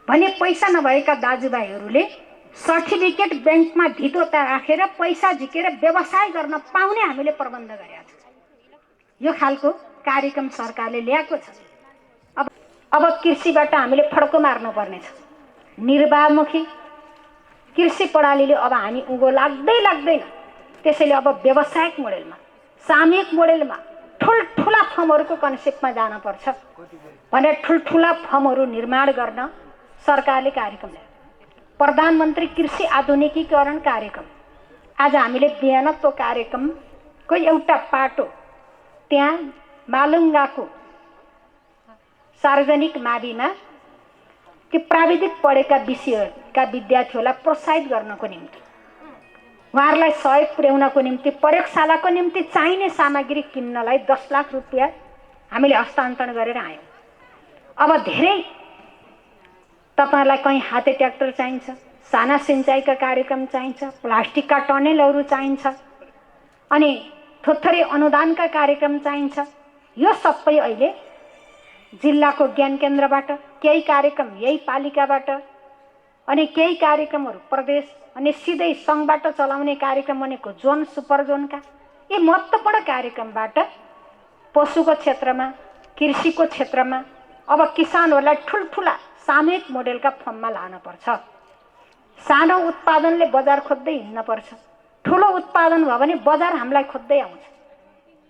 भने पैसा नभएका दाजुभाइहरूले सर्टिफिकेट ब्याङ्कमा धितो राखेर पैसा झिकेर व्यवसाय गर्न पाउने हामीले प्रबन्ध गरेका छौँ। यो खालको कार्यक्रम सरकारले ल्याएको छ। अब कृषिबाट हामीले फड्को मार्नुपर्ने छ। निर्वाहमुखी कृषि प्रणालीले अब हामी उँगो लाग्दैन। त्यसैले अब व्यावसायिक मोडेलमा, सामूहिक मोडेलमा ठुल्ठुला फर्महरूको कन्सेप्टमा जानुपर्छ भनेर ठुल्ठुला फर्महरू निर्माण गर्न सरकारले कार्यक्रम ल्यायो। प्रधानमन्त्री कृषि आधुनिकीकरण कार्यक्रम, आज हामीले बिहान त्यो कार्यक्रमको एउटा पाटो त्यहाँ मालुङ्गाको सार्वजनिक माविमा त्यो प्राविधिक पढेका विषयका विद्यार्थीहरूलाई प्रोत्साहित गर्नको निम्ति, उहाँहरूलाई सहयोग पुर्याउनको निम्ति, प्रयोगशालाको निम्ति चाहिने सामग्री किन्नलाई 10 लाख रुपियाँ हामीले हस्तान्तरण गरेर आयौँ। अब धेरै तपाईँहरूलाई कहीँ हाते ट्र्याक्टर चाहिन्छ, साना सिँचाइका कार्यक्रम चाहिन्छ, प्लास्टिकका टनेलहरू चाहिन्छ, अनि थोथोरै अनुदानका कार्यक्रम चाहिन्छ। यो सबै अहिले जिल्लाको ज्ञान केन्द्रबाट, केही कार्यक्रम यही पालिकाबाट, अनि केही कार्यक्रमहरू प्रदेश अनि सिधै सङ्घबाट चलाउने कार्यक्रम भनेको जोन सुपर जोनका यी महत्त्वपूर्ण कार्यक्रमबाट पशुको क्षेत्रमा, कृषिको क्षेत्रमा अब किसानहरूलाई ठुल्ठुला सामूहिक मोडेलका फर्ममा लानुपर्छ। सानो उत्पादनले बजार खोज्दै हिँड्नुपर्छ, ठुलो उत्पादन भयो भने बजार हामीलाई खोज्दै आउँछ।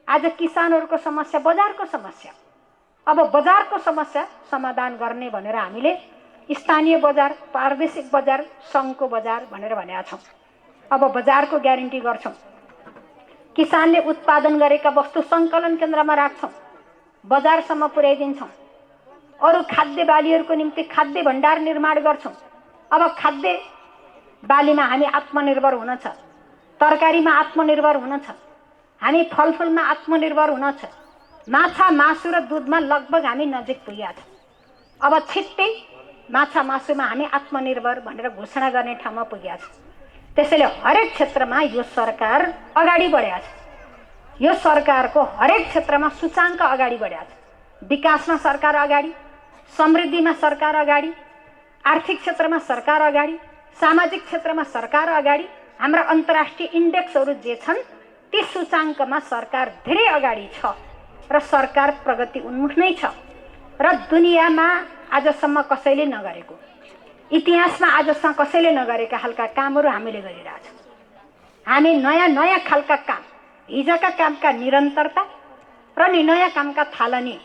आज किसानहरूको समस्या बजारको समस्या, अब बजारको समस्या समाधान गर्ने भनेर हामीले स्थानीय बजार, प्रादेशिक बजार, सङ्घको बजार भनेर भनेका छौँ। अब बजारको ग्यारेन्टी गर्छौँ, किसानले उत्पादन गरेका वस्तु सङ्कलन केन्द्रमा राख्छौँ, बजारसम्म पुर्याइदिन्छौँ। अरू खाद्य बालीहरूको निम्ति खाद्य भण्डार निर्माण गर्छौँ। अब खाद्य बालीमा हामी आत्मनिर्भर हुन छ, तरकारीमा आत्मनिर्भर हुन छ, हामी फलफुलमा आत्मनिर्भर हुन छ, माछा मासु र दुधमा लगभग हामी नजिक पुगेका छौँ। अब छिट्टै माछा मासुमा हामी आत्मनिर्भर भनेर घोषणा गर्ने ठाउँमा पुगेका छौँ। त्यसैले हरेक क्षेत्रमा यो सरकार अगाडि बढेको छ। यो सरकारको हरेक क्षेत्रमा सूचाङ्क अगाडि बढेको छ। विकासमा सरकार अगाडि, समृद्धिमा सरकार अगाडि, आर्थिक क्षेत्रमा सरकार अगाडि, सामाजिक क्षेत्रमा सरकार अगाडि। हाम्रा अन्तर्राष्ट्रिय इन्डेक्सहरू जे छन् ती सूचाङ्कमा सरकार धेरै अगाडि छ र सरकार प्रगति उन्मुख नै छ र दुनियाँमा आजसम्म कसैले नगरेको इतिहासमा आजसम्म कसैले नगरेका खालका कामहरू हामीले गरिरहेछौँ। हामी नयाँ नयाँ खालका काम, हिजोका कामका निरन्तरता र नि नयाँ कामका थालनी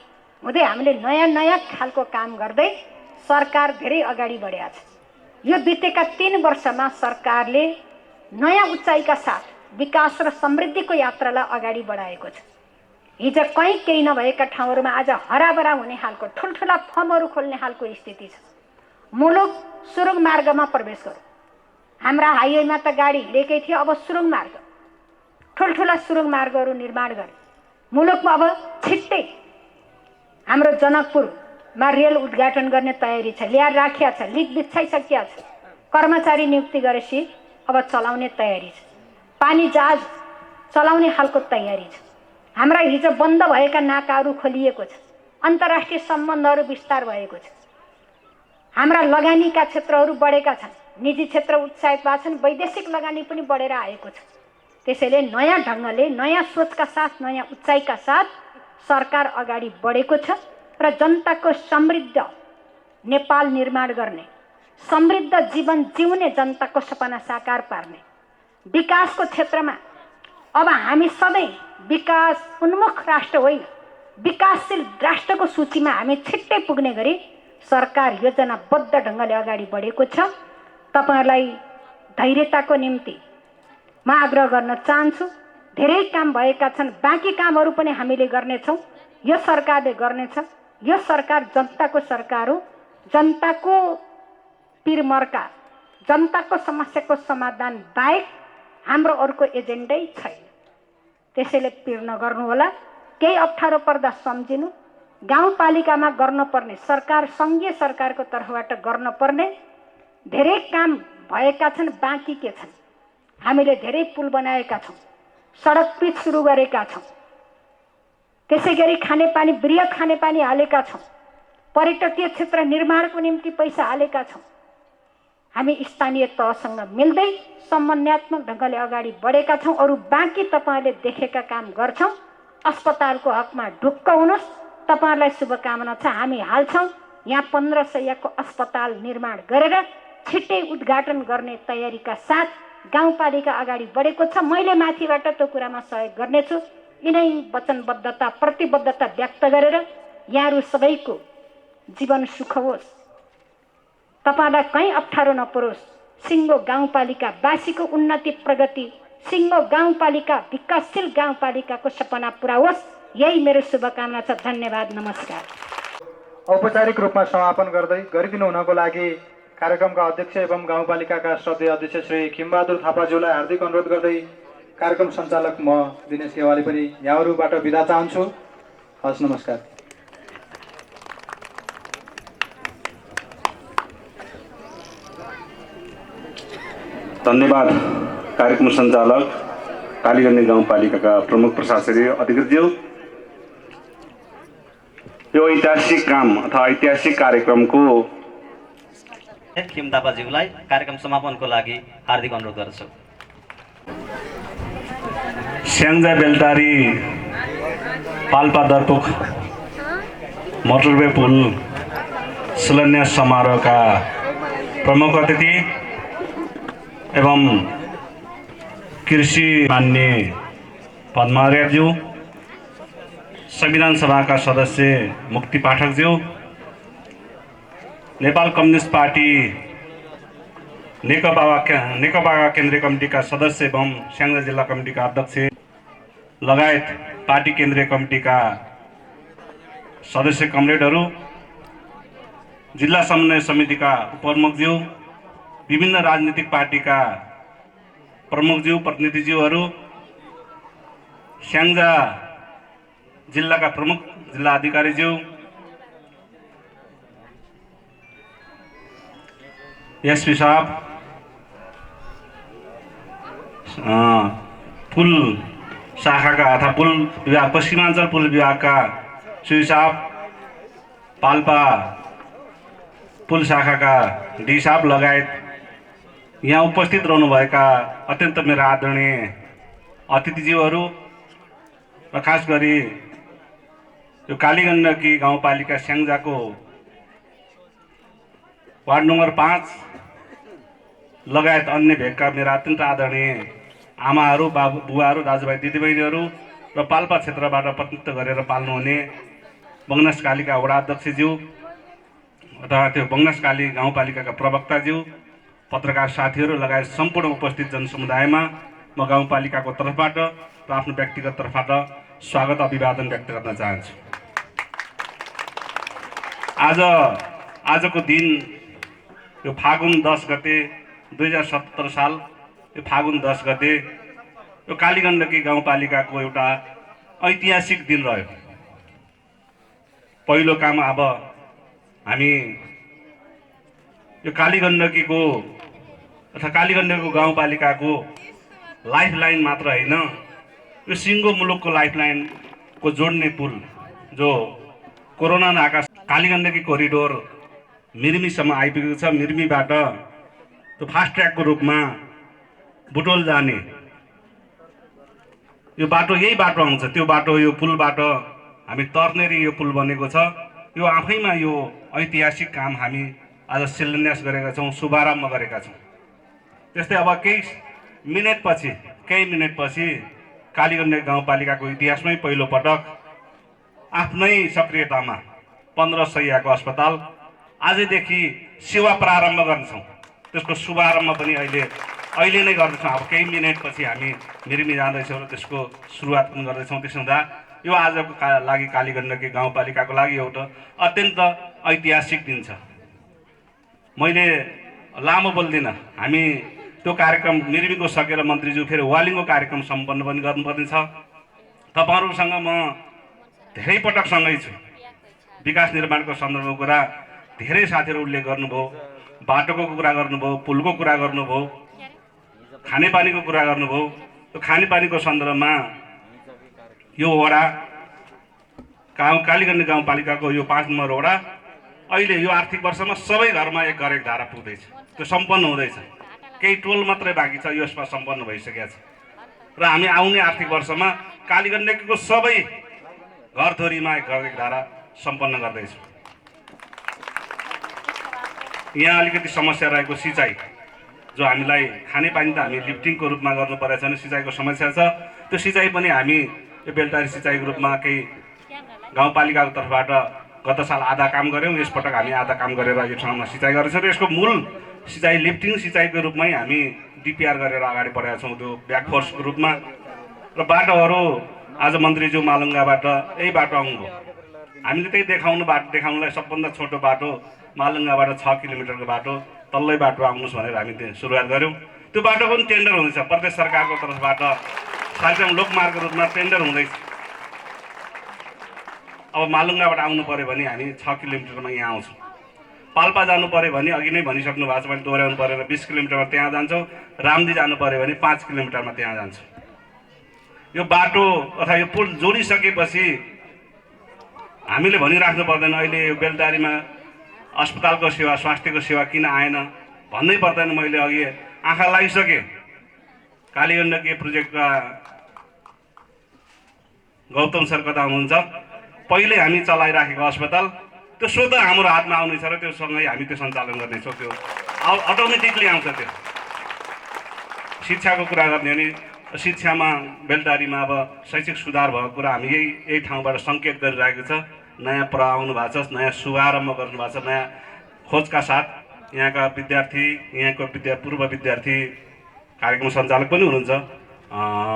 हुँदै हामीले नयाँ नयाँ खालको काम गर्दै सरकार धेरै अगाडि बढेको छ। यो बितेका 3 वर्षमा सरकारले नयाँ उचाइका साथ विकास र समृद्धिको यात्रालाई अगाडि बढाएको छ। हिजो कहीँ केही नभएका ठाउँहरूमा आज हराभरा हुने खालको ठुल्ठुला फर्महरू खोल्ने खालको स्थिति छ। मुलुक सुरुङ मार्गमा प्रवेश गरौँ। हाम्रा हाइवेमा त गाडी हिँडेकै थियो, अब सुरुङ मार्ग, ठुल्ठुला सुरुङ मार्गहरू निर्माण गरे। मुलुकमा अब छिट्टै हाम्रो जनकपुरमा रेल उद्घाटन गर्ने तयारी छ, ल्याएर राखिया छ, लिक बिछाइसकिया छ, कर्मचारी नियुक्ति गरेपछि अब चलाउने तयारी छ। पानी जहाज चलाउने खालको तयारी छ। हाम्रा हिजो बन्द भएका नाकाहरू खोलिएको छ, अन्तर्राष्ट्रिय सम्बन्धहरू विस्तार भएको छ। हाम्रा लगानीका क्षेत्रहरू बढेका छन्, निजी क्षेत्र उत्साहित भएको छन्, वैदेशिक लगानी पनि बढेर आएको छ। त्यसैले नयाँ ढङ्गले, नयाँ सोचका साथ, नयाँ उचाइका साथ सरकार अगाडि बढेको छ र जनताको समृद्ध नेपाल निर्माण गर्ने, समृद्ध जीवन जिउने जनताको सपना साकार पार्ने, विकासको क्षेत्रमा अब हामी सधैँ विकास उन्मुख राष्ट्र होइन, विकासशील राष्ट्रको सूचीमा हामी छिट्टै पुग्ने गरी सरकार योजनाबद्ध ढङ्गले अगाडि बढेको छ। तपाईहरुलाई धैर्यताको निम्ति म आग्रह गर्न चाहन्छु। धेरै काम भएका छन्, बाँकी कामहरू पनि हामीले गर्नेछौँ। यो सरकारले गर्नेछ। यो सरकार जनताको सरकार हो। जनताको पिरमर्का, जनताको समस्याको समाधान बाहेक हाम्रो अर्को एजेन्डै छैन। त्यसैले पिर नगर्नुहोला। केही अप्ठ्यारो पर्दा सम्झिनु। गाउँपालिकामा गर्नुपर्ने, सरकार सङ्घीय सरकारको तर्फबाट गर्नुपर्ने धेरै काम भएका छन्, बाँकी के छन्। हामीले धेरै पुल बनाएका छौँ, सडक पिच सुरु गरेका छौँ, त्यसैगरी खानेपानी, बृहत खानेपानी हालेका छौँ, पर्यटकीय क्षेत्र निर्माणको निम्ति पैसा हालेका छौँ। हामी स्थानीय तहसँग मिल्दै समन्वयात्मक ढङ्गले अगाडि बढेका छौँ। अरू बाँकी तपाईँहरूले देखेका काम गर्छौँ। अस्पतालको हकमा ढुक्क हुनुहोस्। तपाईँहरूलाई शुभकामना छ। हामी हाल्छौँ। यहाँ 1500 को अस्पताल निर्माण गरेर छिट्टै उद्घाटन गर्ने तयारीका साथ गाउँपालिका अगाडि बढेको छ। मैले माथिबाट त्यो कुरामा सहयोग गर्नेछु। यिनै वचनबद्धता, प्रतिबद्धता व्यक्त गरेर यहाँहरू सबैको जीवन सुख होस्, तपाईँलाई कहीँ अप्ठ्यारो नपरोस्। सिङ्गो गाउँपालिका वासीको उन्नति, प्रगति, सिङ्गो गाउँपालिका, विकासशील गाउँपालिकाको सपना पुरा होस्। यही मेरो शुभकामना छ। धन्यवाद, नमस्कार। औपचारिक रूपमा समापन गरिदिनु हुनको लागि कार्यक्रमका अध्यक्ष एवं गाउँपालिकाका श्रद्धेय अध्यक्ष श्री खिमबहादुर थापाज्यूलाई हार्दिक अनुरोध गर्दै कार्यक्रम सञ्चालक म दिनेश गेवाली पनि यहाँहरूबाट बिदा चाहन्छु। हस्, नमस्कार। धन्यवाद कार्यक्रम सञ्चालक कालीगण्डी गाउँपालिकाका प्रमुख प्रशासकीय अधिकृतज्यू। यो ऐतिहासिक काम अथवा ऐतिहासिक कार्यक्रमको खिम थापाज्यूलाई कार्यक्रम समापनको लागि हार्दिक अनुरोध गर्दछु। स्याङ्जा बेलटारी पाल्पा दर्पुक मोटरवे पुल शिलान्यास समारोहका प्रमुख अतिथि एवं कृषि मान्य पद्मार्यज्यू, संविधान सभाका सदस्य मुक्ति पाठकज्यू, नेपाल कम्युनिस्ट पार्टी नेकपा केन्द्रीय कमिटीका सदस्य एवं स्याङ्जा जिल्ला कमिटीका अध्यक्ष लगायत पार्टी केन्द्रीय कमिटीका सदस्य कमरेडहरू, जिल्ला समन्वय समितिका उपप्रमुखज्यू, विभिन्न राजनीतिक पार्टीका प्रमुखज्यू, प्रतिनिधिज्यूहरू, स्याङ्जा जिल्लाका प्रमुख जिल्ला अधिकारीज्यू, एसपी साहब, पुल शाखाका अथवा पुल विभाग, पश्चिमाञ्चल पुल विभागका श्री साहब, पाल्पा पुल शाखाका डी साहब लगायत यहाँ उपस्थित रहनुभएका अत्यन्त मेरा आदरणीय अतिथिज्यूहरू र खास गरी यो कालीगण्डकी गाउँपालिका स्याङ्जाको वार्ड नम्बर 5 लगायत अन्य भेगका मेरा अत्यन्त आदरणीय आमाहरू, बाबु बुवाहरू, दाजुभाइ दिदीबहिनीहरू र पाल्पा क्षेत्रबाट प्रतिनिधित्व गरेर पाल्नुहुने बङ्गनासकालीका वडा अध्यक्षज्यू अथवा त्यो बङ्गनासकाली गाउँपालिकाका प्रवक्ताज्यू, पत्रकार साथीहरू लगायत सम्पूर्ण उपस्थित जनसमुदायमा म गाउँपालिकाको तर्फबाट र आफ्नो व्यक्तिगत तर्फबाट स्वागत अभिवादन व्यक्त गर्न चाहन्छु। आजको दिन यो फागुन 10 गते 2077 साल यो फागुन 10 गते यो कालीगण्डकी गाउँपालिकाको एउटा ऐतिहासिक दिन रह्यो। पहिलो काम अब हामी यो कालीगण्डकीको अथवा कालीगण्डकीको गाउँपालिकाको लाइफलाइन मात्र होइन, यो सिङ्गो मुलुकको लाइफलाइनको जोड्ने पुल जो कोरोना नाका कालीगण्डकी कोरिडोर मिर्मीसम्म आइपुगेको छ। मिर्मीबाट त्यो फास्ट ट्र्याकको रूपमा बुटोल जाने यो बाटो, यही बाटो आउँछ। त्यो बाटो यो पुलबाट हामी तर्नेरी यो पुल बनेको छ। यो आफैमा यो ऐतिहासिक काम हामी आज शिलान्यास गरेका छौँ, शुभारम्भ गरेका छौँ। त्यस्तै अब केही मिनेटपछि कालीगण्डकी गाउँपालिकाको इतिहासमै पहिलो पटक आफ्नै सक्रियतामा 15 शैय्याको अस्पताल आजदेखि सेवा प्रारम्भ गर्छौँ। त्यसको शुभारम्भ पनि अहिले नै गर्दैछौँ। अब केही मिनेटपछि हामी मिर्मी जाँदैछौँ र त्यसको सुरुवात पनि गर्दैछौँ। त्यसो हुँदा यो आजको लागि कालीगण्डकी गाउँपालिकाको लागि एउटा अत्यन्त ऐतिहासिक दिन छ। मैले लामो बोल्दिनँ। हामी त्यो कार्यक्रम मिर्मीको सकेर मन्त्रीज्यू फेरि वालिङको कार्यक्रम सम्पन्न पनि गर्नुपर्ने छ। तपाईँहरूसँग म धेरै पटक सँगै छु। विकास निर्माणको सन्दर्भको कुरा धेरै साथीहरू उल्लेख गर्नुभयो, बाटोको कुरा गर्नुभयो, पुलको कुरा गर्नुभयो, खानेपानीको कुरा गर्नुभयो। त्यो खानेपानीको सन्दर्भमा यो वडा कालीगण्डकी गाउँपालिकाको यो 5 नम्बर वडा अहिले यो आर्थिक वर्षमा सबै घरमा एक घर एक धारा पुग्दैछ। त्यो सम्पन्न हुँदैछ। केही टोल मात्रै बाँकी छ, यसमा सम्पन्न भइसकेको छ। र हामी आउने आर्थिक वर्षमा कालीगण्डकीको सबै घरधुरीमा एक घर एक धारा सम्पन्न गर्दैछौँ। यहाँ अलिकति समस्या रहेको सिँचाइ, जो हामीलाई खानेपानी त हामी लिफ्टिङको रूपमा गर्नु परेको छैन, सिँचाइको समस्या छ। त्यो सिँचाइ पनि हामी यो बेलटारी सिँचाइको रूपमा केही गाउँपालिकाको तर्फबाट गत साल आधा काम गऱ्यौँ। यसपटक हामी आधा काम गरेर यो ठाउँमा सिँचाइ गर्दैछौँ। र यसको मूल सिँचाइ लिफ्टिङ सिँचाइको रूपमै हामी डिपिआर गरेर अगाडि बढेका छौँ, त्यो ब्याकफोर्सको रूपमा। र बाटोहरू आज मन्त्रीज्यू मालुङ्गाबाट यही बाटो आउनुभयो। हामीले त्यही देखाउनलाई सबभन्दा छोटो बाटो मालुङ्गाबाट 6 किलोमिटरको बाटो तल्लै बाटो आउनुहोस् भनेर हामी सुरुवात गऱ्यौँ। त्यो बाटो पनि टेन्डर हुँदैछ। प्रदेश सरकारको तर्फबाट कार्यक्रम लोकमार्गको रूपमा टेन्डर हुँदैछ। अब मालुङ्गाबाट आउनु पऱ्यो भने हामी 6 किलोमिटरमा यहाँ आउँछौँ। पाल्पा जानु पऱ्यो भने अघि नै भनिसक्नु भएको छ, मैले दोहोऱ्याउनु परेर 20 किलोमिटरमा त्यहाँ जान्छौँ। रामदी जानु पऱ्यो भने 5 किलोमिटरमा त्यहाँ जान्छौँ। यो बाटो अथवा यो पुल जोडिसकेपछि हामीले भनिराख्नु पर्दैन अहिले यो बेलटारीमा अस्पतालको सेवा, स्वास्थ्यको सेवा किन आएन भन्नै पर्दैन। मैले अघि आँखा लागिसकेँ। कालीगण्डकी प्रोजेक्टका गौतम सर कता हुनुहुन्छ, पहिले हामी चलाइराखेको अस्पताल त्यो स्वतः हाम्रो हातमा आउनेछ र त्यो सँगै हामी त्यो सञ्चालन गर्नेछौँ। त्यो अटोमेटिकली आउँछ। त्यो शिक्षाको कुरा गर्ने भने शिक्षामा बेलटारीमा अब शैक्षिक सुधार भएको कुरा हामी यही ठाउँबाट सङ्केत गरिरहेको छ। नयाँ प्रवाह आउनु भएको छ, नयाँ शुभारम्भ गर्नुभएको छ, नयाँ खोजका साथ यहाँका विद्यार्थी, यहाँको पूर्व विद्यार्थी कार्यक्रम सञ्चालक पनि हुनुहुन्छ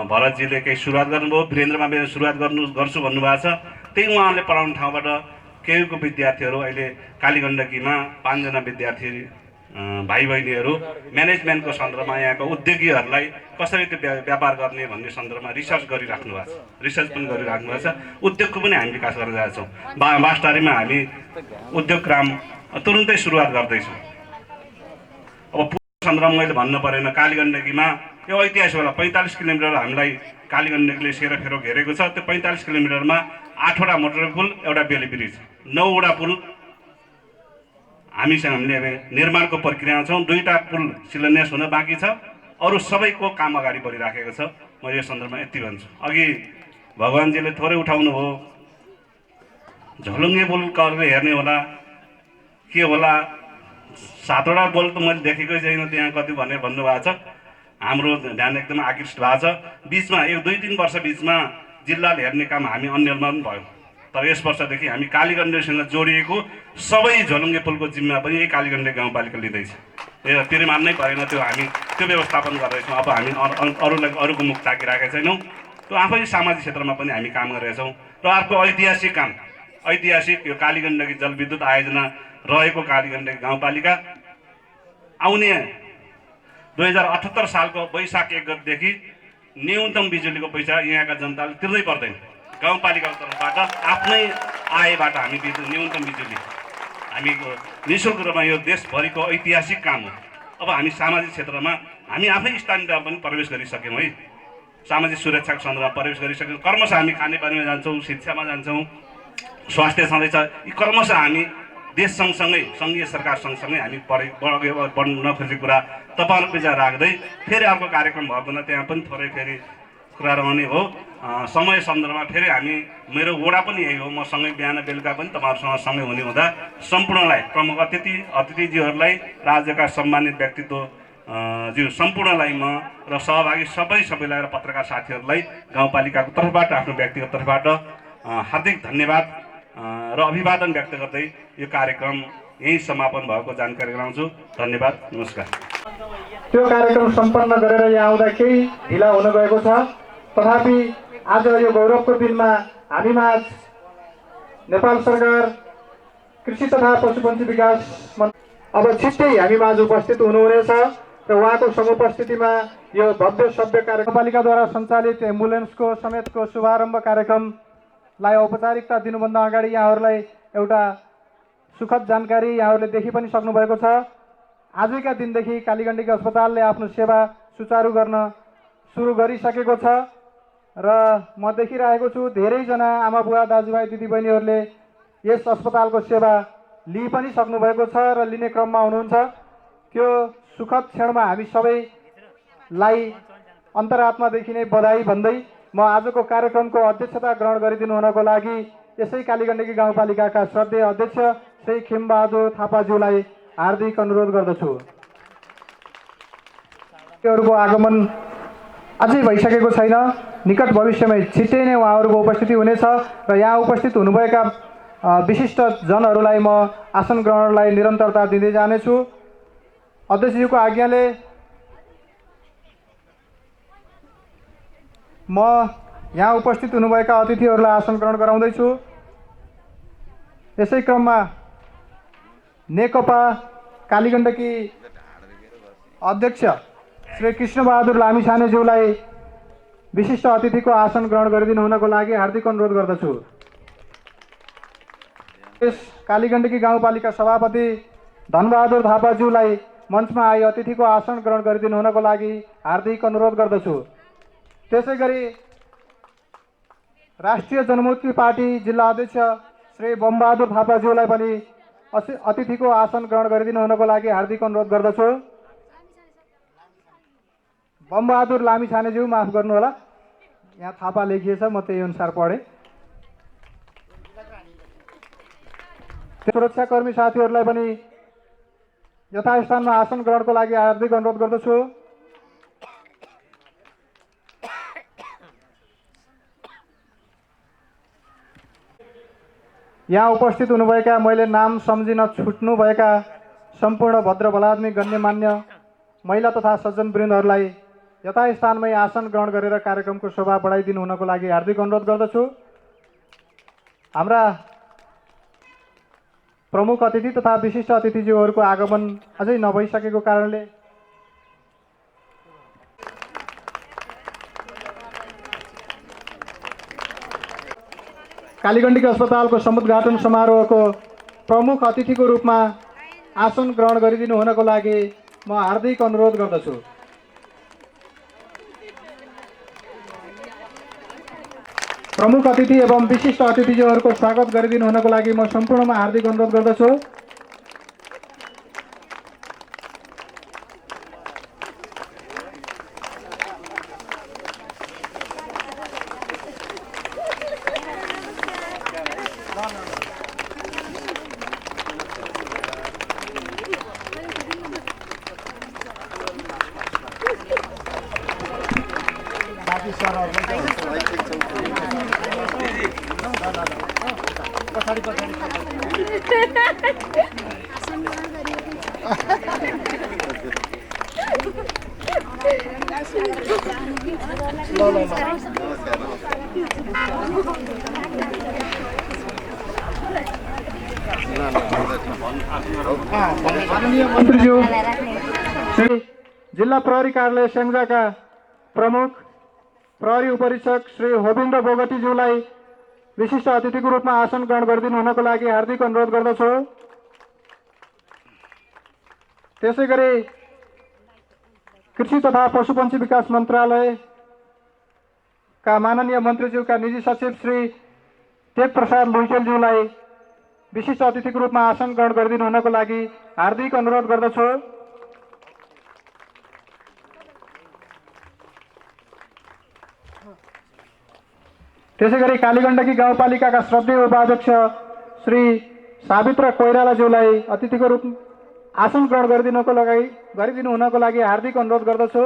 भरतजीले केही सुरुवात गर्नुभयो। वीरेन्द्रमा मेरो सुरुवात गर्छु भन्नुभएको छ। त्यही उहाँले पढाउने ठाउँबाट केहीको विद्यार्थीहरू अहिले कालीगण्डकीमा 5 जना विद्यार्थी भाइ बहिनीहरू म्यानेजमेन्टको सन्दर्भमा यहाँको उद्योगीहरूलाई कसरी त्यो व्यापार गर्ने भन्ने सन्दर्भमा रिसर्च गरिराख्नु भएको छ। रिसर्च पनि गरिराख्नु भएको छ। उद्योगको पनि हामी विकास गरिरहेका छौँ। बास्टारीमा हामी उद्योग ग्राम तुरुन्तै सुरुवात गर्दैछौँ। अब पुल सन्दर्भमा मैले भन्नु परेन। कालीगण्डकीमा यो ऐतिहासिक होला 45 किलोमिटर हामीलाई कालीगण्डकीले सेरोफेरो घेरेको छ। त्यो 45 किलोमिटरमा 8वटा मोटर पुल, एउटा बेली ब्रिज, 9वटा पुल हामीले अब निर्माणको प्रक्रियामा छौँ। 2टा पुल शिलान्यास हुन बाँकी छ। अरू सबैको काम अगाडि बढिराखेको छ। म यो सन्दर्भमा यति भन्छु। अघि भगवान्जीले थोरै उठाउनु भयो, झोलुङ्गे पुल कहिले हेर्ने होला के होला 7वटा बल त मैले देखेकै छैन त्यहाँ कति भनेर भन्नुभएको छ। हाम्रो ध्यान एकदमै आकृष्ट भएको छ। बिचमा यो 2-3 वर्ष बिचमा जिल्लाले हेर्ने काम हामी अन्यलमा पनि भयो, तर यस वर्षदेखि हामी कालीगण्डकीसँग जोडिएको सबै झोलुङ्गे पुलको जिम्मा पनि यही कालीगण्डकी गाउँपालिका लिँदैछ। यो तिरे मान्नै परेन, त्यो हामी त्यो व्यवस्थापन गर्दैछौँ। अब हामी अरूलाई अरूको मुख ताकिरहेका छैनौँ, त्यो आफै सामाजिक क्षेत्रमा पनि हामी काम गरिरहेछौँ। र अर्को ऐतिहासिक काम, ऐतिहासिक यो कालीगण्डकी जलविद्युत आयोजना रहेको कालीगण्डकी गाउँपालिका आउने 2078 सालको वैशाख 1 गतेदेखि न्यूनतम बिजुलीको पैसा यहाँका जनताले तिर्दै पर्दैन। गाउँपालिकाको तर्फबाट आफ्नै आयबाट हामी न्यूनतम बिजुली हामी निःशुल्क रूपमा, यो देशभरिको ऐतिहासिक काम हो। अब हामी सामाजिक क्षेत्रमा हामी आफै स्थानीय पनि प्रवेश गरिसक्यौँ है, सामाजिक सुरक्षाको सन्दर्भमा प्रवेश गरिसक्यौँ। क्रमशः हामी खानेपानीमा जान्छौँ, शिक्षामा जान्छौँ, स्वास्थ्य छँदैछ। यी क्रमशः हामी देश सँगसँगै सङ्घीय सरकार सँगसँगै हामी बढ्न नखोजेको कुरा तपाईँहरूको विचार राख्दै फेरि अर्को कार्यक्रम भएको हुँदा त्यहाँ पनि थोरै फेरि कुरा रहने हो। समय सन्दर्भमा फेरि हामी, मेरो वडा पनि यही हो, म सँगै बिहान बेलुका पनि तपाईँहरूसँग सँगै हुने हुँदा सम्पूर्णलाई, प्रमुख अतिथिज्यूहरूलाई, राज्यका सम्मानित व्यक्तित्व ज्यू सम्पूर्णलाई म र सहभागी सबैलाई र पत्रकार साथीहरूलाई गाउँपालिकाको तर्फबाट, आफ्नो व्यक्तिगत तर्फबाट हार्दिक धन्यवाद र अभिवादन व्यक्त गर्दै यो कार्यक्रम यही समापन भएको जानकारी गराउँछु। धन्यवाद, नमस्कार। त्यो कार्यक्रम सम्पन्न गरेर यहाँ आउँदा केही ढिला हुन गएको छ, तथापि आज यो गौरवको दिनमा हामीमाझ नेपाल सरकार कृषि तथा पशुपन्छी विकास मन्त्री अब छिट्टै हामीमाझ उपस्थित हुनुहुनेछ र उहाँको समुपस्थितिमा यो भव्य सभ्य कार्यक्रम पालिकाद्वारा सञ्चालित एम्बुलेन्सको समेतको शुभारम्भ कार्यक्रमलाई औपचारिकता दिनुभन्दा अगाडि यहाँहरूलाई एउटा सुखद जानकारी यहाँहरूले देखि पनि सक्नुभएको छ। आजका दिनदेखि कालीगण्डकी अस्पतालले आफ्नो सेवा सुचारू गर्न सुरु गरिसकेको छ र म देखिरहेको छु धेरैजना आमा बुवा दाजुभाइ दिदीबहिनीहरूले यस अस्पतालको सेवा लिइ पनि सक्नुभएको छ र लिने क्रममा हुनुहुन्छ। त्यो सुखद क्षणमा हामी सबैलाई अन्तरात्मादेखि नै बधाई भन्दै म आजको कार्यक्रमको अध्यक्षता ग्रहण गरिदिनु हुनको लागि यसै कालीगण्डकी गाउँपालिकाका श्रद्धेय अध्यक्ष श्री खेमबहादुर थापाज्यूलाई हार्दिक अनुरोध गर्दछु। उहाँहरूको आगमन अझै भइसकेको छैन, निकट भविष्यमै छिट्टै नै उहाँहरूको उपस्थिति हुनेछ र यहाँ उपस्थित हुनुभएका विशिष्ट जनहरूलाई म आसन ग्रहणलाई निरन्तरता दिँदै जानेछु। अध्यक्षज्यूको आज्ञाले म यहाँ उपस्थित हुनुभएका अतिथिहरूलाई आसन ग्रहण गराउँदैछु। यसै क्रममा नेकपा कालीगण्डकी अध्यक्ष श्री कृष्णबहादुर लामिछानेज्यूलाई विशिष्ट अतिथिको आसन ग्रहण गरिदिनु हुनको लागि हार्दिक अनुरोध गर्दछु। यस कालीगण्डकी गाउँपालिका सभापति धनबहादुर थापाज्यूलाई मञ्चमा आई अतिथिको आसन ग्रहण गरिदिनु हुनको लागि हार्दिक अनुरोध गर्दछु। त्यसै गरी राष्ट्रिय जनमुक्ति पार्टी जिल्ला अध्यक्ष श्री बमबहादुर थापाज्यूलाई पनि अतिथिको आसन ग्रहण गरिदिनु हुनको लागि हार्दिक अनुरोध गर्दछु। बमबहादुर लामिछानेज्यू, माफ गर्नुहोला, यहाँ थापा लेखिएछ, म त्यही अनुसार पढेँ। सुरक्षाकर्मी साथीहरूलाई पनि यथास्थानमा आसन ग्रहणको लागि हार्दिक अनुरोध गर्दछु। यहाँ उपस्थित हुनुभएका मैले नाम सम्झिन छुट्नुभएका सम्पूर्ण भद्र भलाद्मी गण्यमान्य महिला तथा सज्जनवृन्दहरूलाई यथास्थानमै आसन ग्रहण गरेर कार्यक्रमको शोभा बढाइदिनु हुनको लागि हार्दिक अनुरोध गर्दछु। हाम्रा प्रमुख अतिथि तथा विशिष्ट अतिथिज्यूहरूको आगमन अझै नभइसकेको कारणले कालीगण्डकी अस्पतालको समुद्घाटन समारोहको प्रमुख अतिथिको रूपमा आसन ग्रहण गरिदिनु हुनको लागि म हार्दिक अनुरोध गर्दछु। प्रमुख अतिथि एवं विशिष्ट अतिथिज्यूहरूको स्वागत गरिदिनु हुनको लागि म सम्पूर्णमा हार्दिक अनुरोध गर्दछु। माननीय मन्त्रीज्यू श्री जिल्ला प्रहरी कार्यालय स्याङ्जाका प्रमुख प्रहरी उपरीक्षक श्री होबिन्द्र बोगटीज्यूलाई विशिष्ट अतिथिको रूपमा आसन ग्रहण गरिदिनु हुनको लागि हार्दिक अनुरोध गर्दछु। त्यसै गरी कृषि तथा पशुपन्छी विकास मन्त्रालयका माननीय मन्त्रीज्यूका निजी सचिव श्री टेक प्रसाद लुइटेलज्यूलाई विशिष्ट अतिथिको रूपमा आसन ग्रहण गरिदिनु हुनको लागि हार्दिक अनुरोध गर्दछु। त्यसै गरी कालीगण्डकी गाउँपालिकाका श्रद्धेय उपाध्यक्ष श्री सावित्र कोइरालाज्यूलाई अतिथिको रूप आसन ग्रहण गरिदिनु हुनको लागि हार्दिक अनुरोध गर्दछु।